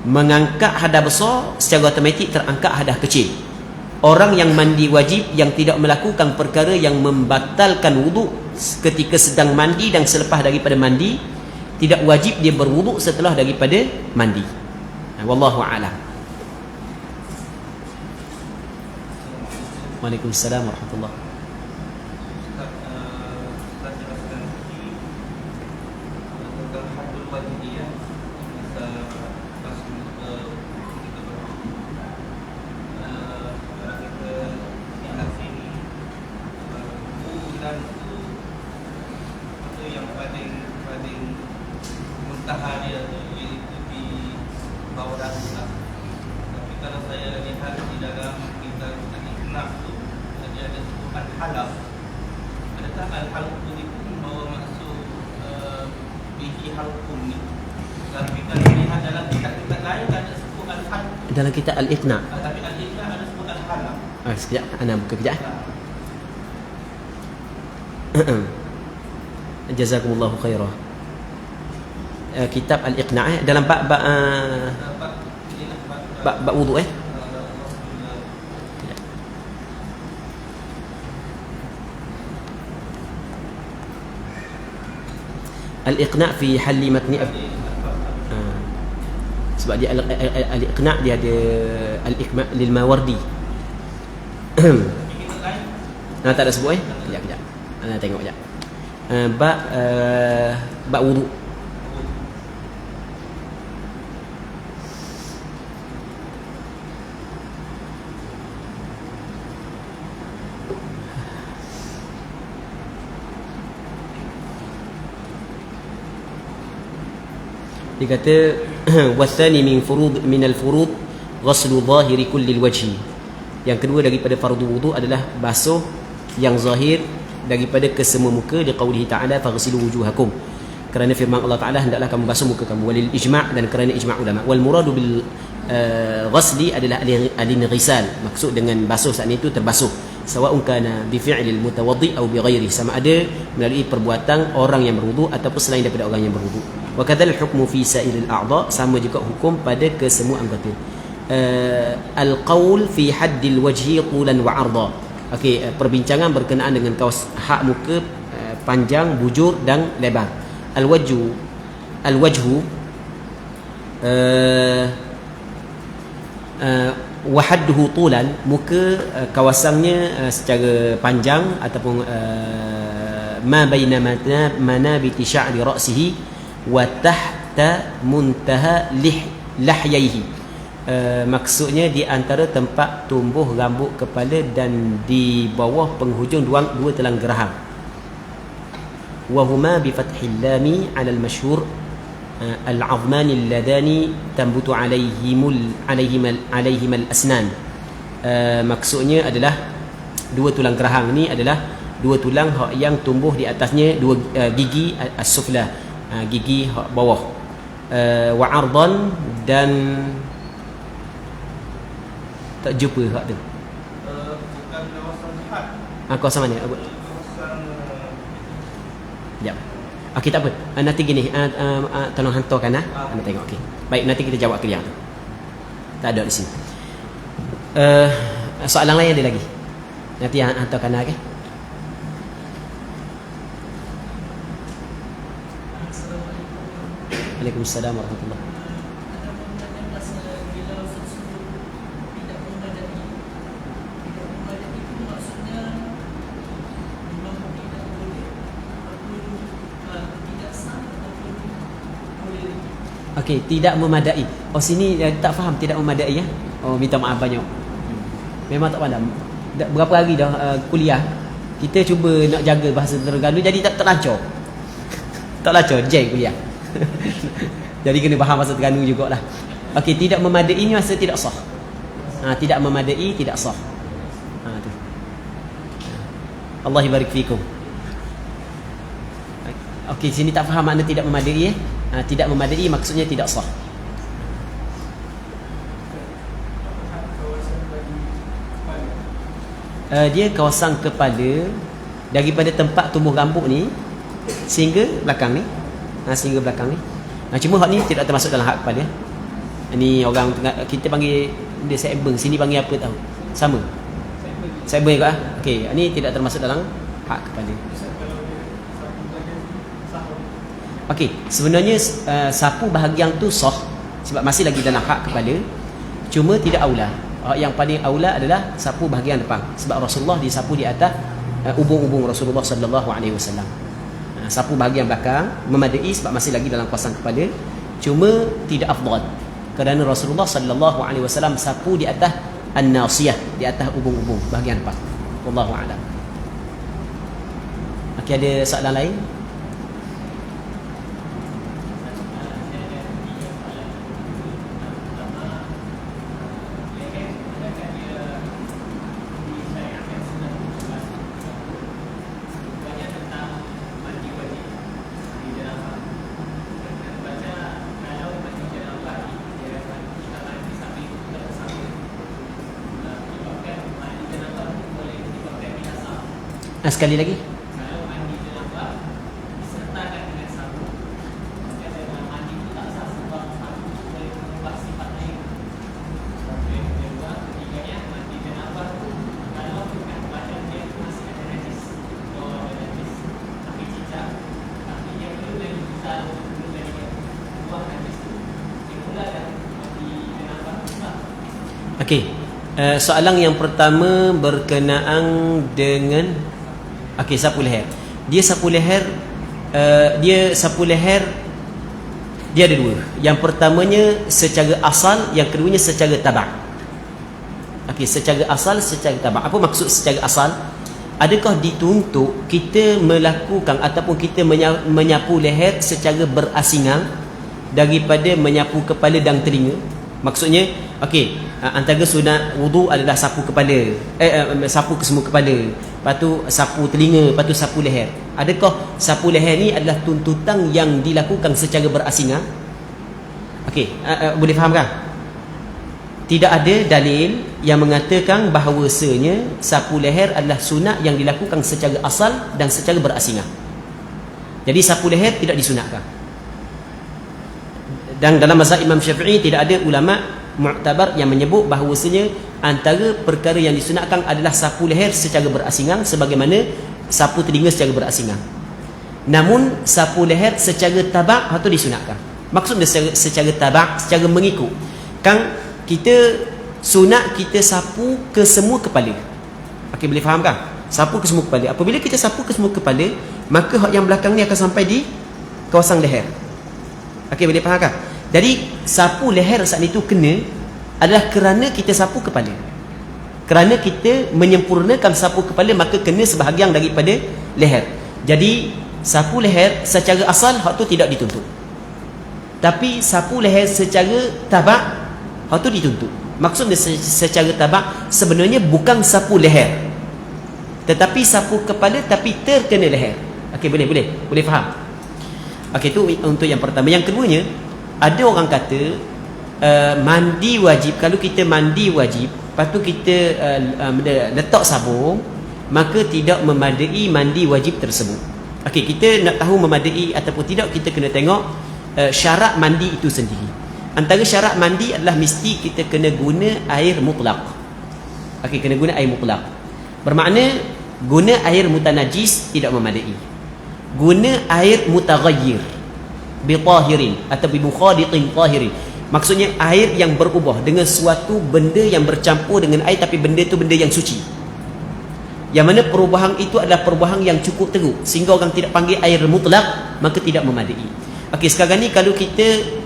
mengangkat hadas besar secara automatik terangkat hadas kecil. Orang yang mandi wajib yang tidak melakukan perkara yang membatalkan wuduk ketika sedang mandi dan selepas daripada mandi, tidak wajib dia berwuduk setelah daripada mandi. Wallahu a'lam. Waalaikumsalam warahmatullahi wabarakatuh. Dalam kitab Al-Iqna'. Tapi Al-Iqna' ada sebut Al-Halal. Sekejap, ana buka kejap. Jazakumullahu khairah. Kitab Al-Iqna' dalam bab wudu Al-Iqna' fi halli matni sebab dia Al-Iqna' dia ada Al-Iqma' lil Mawardi. Tak ada sebut kejap. Tengok kejap. Bab wudu. Dia kata wasani min al-furud ghaslu zahiri kulli al-wajhi. Yang kedua daripada fardu wudu adalah basuh yang zahir daripada kesemua muka, di qaulihi ta'ala faghsilu wujuhakum, kerana firman Allah Taala hendaklah kamu basuh muka kamu, walil ijma' dan kerana ijma' ulama. Wal muradu bil ghasli adalah al-inghsal, maksud dengan basuh saat itu terbasuh, sawa'un kana bi fi'lil mutawaddi aw bi ghairi, sama ada melalui perbuatan orang yang berwudu ataupun selain daripada orang yang berwudu. Wa kadzal hukmu fi sa'ilil a'dha, sama juga hukum pada kesemua anggota. Al-qaul fi haddil wajhi qulan wa 'arda. Okey, perbincangan berkenaan dengan kaus hak muka, panjang, bujur dan lebar. Al-wajhu wa hadduhu tulan, muka kawasannya secara panjang ataupun ma baina manabiti sya'ri ra'sihi wa tahta muntaha lahyaihi, maksudnya di antara tempat tumbuh rambut kepala dan di bawah penghujung dua telang geraham. Wa huma bi fathil lami 'ala al-mashhur al-'azmani alladhani tambutu 'alayhim al-asnan. Maksudnya adalah dua tulang geraham ni adalah dua tulang yang tumbuh di atasnya dua gigi as-sufla, gigi bawah. Wa 'ardan, dan tak jumpa hak tu. Bukan kawasan had. Kawasan mana? Sekejap. Okey, tak apa. Nanti gini, tolong hantarkan anda tengok. Okey. Baik, nanti kita jawab ke dia tu. Tak ada di sini. Soalan lain ada lagi. Nanti hantarkan okey. Waalaikumsalam warahmatullahi. Okey, tidak memadai. Oh, sini tak faham tidak memadai ya. Oh, minta maaf banyak. Memang tak pandang. Berapa hari dah kuliah, kita cuba nak jaga bahasa Terengganu jadi tak lancar. Tak lancar jeng kuliah. Jadi kena faham bahasa Terengganu jugalah. Okey, tidak memadai ni maksud tidak sah. Tidak memadai, tidak sah. Tu. Allah barik fikum. Okey, sini tak faham makna tidak memadai tidak memadai maksudnya tidak sah. Dia kawasan kepala daripada tempat tumbuh rambut ni sehingga belakang ni. Sehingga belakang ni. Cuma hak ni tidak termasuk dalam hak kepala. Ini orang kita panggil dia seimbang, sini panggil apa tahu? Sama. Seimbang juga. Okey, ini tidak termasuk dalam hak kepala. Okey, sebenarnya sapu bahagian tu sah sebab masih lagi dalam hak kepala. Cuma tidak aula. Yang paling aula adalah sapu bahagian depan sebab Rasulullah disapu di atas ubung-ubung Rasulullah sallallahu alaihi wasallam. Sapu bahagian belakang memadai sebab masih lagi dalam kawasan kepala, cuma tidak afdal kerana Rasulullah sallallahu alaihi wasallam sapu di atas an-nasiyah, di atas ubung-ubung bahagian depan. Wallahu a'lam. Okey, ada soalan lain? Sekali lagi. Okey. Soalan yang pertama berkenaan dengan sapu leher. Dia sapu leher dia ada dua. Yang pertamanya secara asal, yang keduanya secara tabak. Secara asal, secara tabak. Apa maksud secara asal? Adakah dituntut kita melakukan ataupun kita menyapu leher secara berasingan daripada menyapu kepala dan telinga? Maksudnya, antara sunat wudu adalah sapu kepala, sapu ke semua kepala, lepas tu sapu telinga, lepas tu sapu leher. Adakah sapu leher ni adalah tuntutan yang dilakukan secara berasingan? Boleh faham kan? Tidak ada dalil yang mengatakan bahawasanya sapu leher adalah sunat yang dilakukan secara asal dan secara berasingan. Jadi sapu leher tidak disunatkan. Dan dalam mazhab Imam Syafi'i tidak ada ulama mu'tabar yang menyebut bahawasanya antara perkara yang disunatkan adalah sapu leher secara berasingan sebagaimana sapu telinga secara berasingan. Namun sapu leher secara tabak itu disunatkan. Maksudnya secara tabak, secara mengikut. Kita sunat kita sapu ke semua kepala. Boleh faham kan? Sapu ke semua kepala. Apabila kita sapu ke semua kepala, maka hak yang belakang ni akan sampai di kawasan leher. Boleh faham kan? Jadi sapu leher saat itu kena adalah kerana kita sapu kepala. Kerana kita menyempurnakan sapu kepala, maka kena sebahagian daripada leher. Jadi sapu leher secara asal hak tu tidak dituntut. Tapi sapu leher secara tabak hak tu dituntut. Maksudnya secara tabak sebenarnya bukan sapu leher, tetapi sapu kepala tapi terkena leher. Boleh faham? Itu untuk yang pertama. Yang keduanya, ada orang kata mandi wajib. Kalau kita mandi wajib, lepas tu kita letak sabun, maka tidak memadai mandi wajib tersebut. Kita nak tahu memadai ataupun tidak, kita kena tengok syarat mandi itu sendiri. Antara syarat mandi adalah mesti kita kena guna air mutlak. Kena guna air mutlak. Bermakna guna air mutanajis tidak memadai. Guna air mutaghayyir bi tahirin atau bi mukhaditin tahirin. Maksudnya air yang berubah dengan suatu benda yang bercampur dengan air, tapi benda itu benda yang suci. Yang mana perubahan itu adalah perubahan yang cukup teruk sehingga orang tidak panggil air mutlak, maka tidak memadai. Sekarang ni kalau kita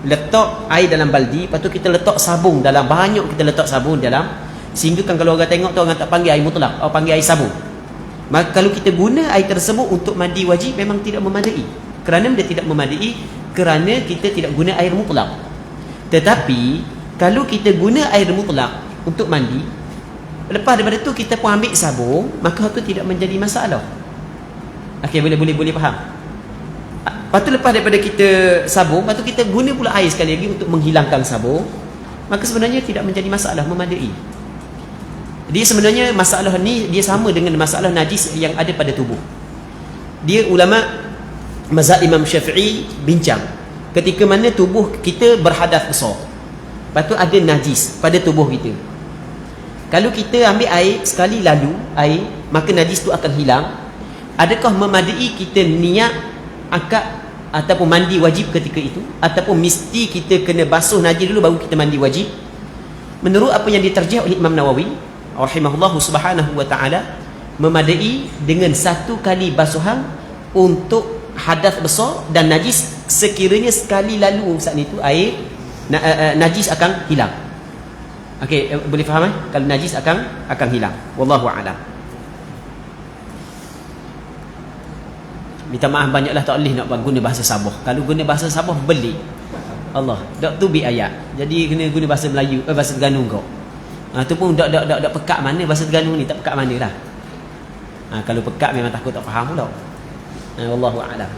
letak air dalam baldi, lepas tu kita letak sabun dalam, banyak kita letak sabun dalam, sehingga kan kalau orang tengok tu orang tak panggil air mutlak, orang panggil air sabun. Maka kalau kita guna air tersebut untuk mandi wajib, memang tidak memadai. Kerana dia tidak memadai kerana kita tidak guna air mutlak. Tetapi kalau kita guna air mutlak untuk mandi, lepas daripada tu kita pun ambil sabun, maka itu tidak menjadi masalah. Boleh faham? Lepas tu lepas daripada kita sabun, lepas tu kita guna pula air sekali lagi untuk menghilangkan sabun, maka sebenarnya tidak menjadi masalah, memadai. Dia sebenarnya masalah ni dia sama dengan masalah najis yang ada pada tubuh. Dia ulama mazhab Imam Syafi'i bincang ketika mana tubuh kita berhadas besar, lepas tu ada najis pada tubuh kita. Kalau kita ambil air sekali lalu air, maka najis tu akan hilang. Adakah memadai kita niat akad ataupun mandi wajib ketika itu, ataupun mesti kita kena basuh najis dulu baru kita mandi wajib? Menurut apa yang diterjih oleh Imam Nawawi rahimahullahu subhanahu wa ta'ala, memadai dengan satu kali basuhan untuk hadas besar dan najis. Sekiranya sekali lalu saat itu air najis akan hilang. Boleh faham kalau najis akan hilang. Wallahu a'lam. Minta maaf banyaklah, tak boleh nak guna bahasa Sabah. Kalau guna bahasa Sabah beli Allah dak tu bi ayat. Jadi kena guna bahasa Melayu, bahasa Terengganu kau. Tu pun dak pekat mana bahasa Terengganu ni, tak pekat mana lah. Kalau pekat memang takut tak faham pula. Wallahu a'lam.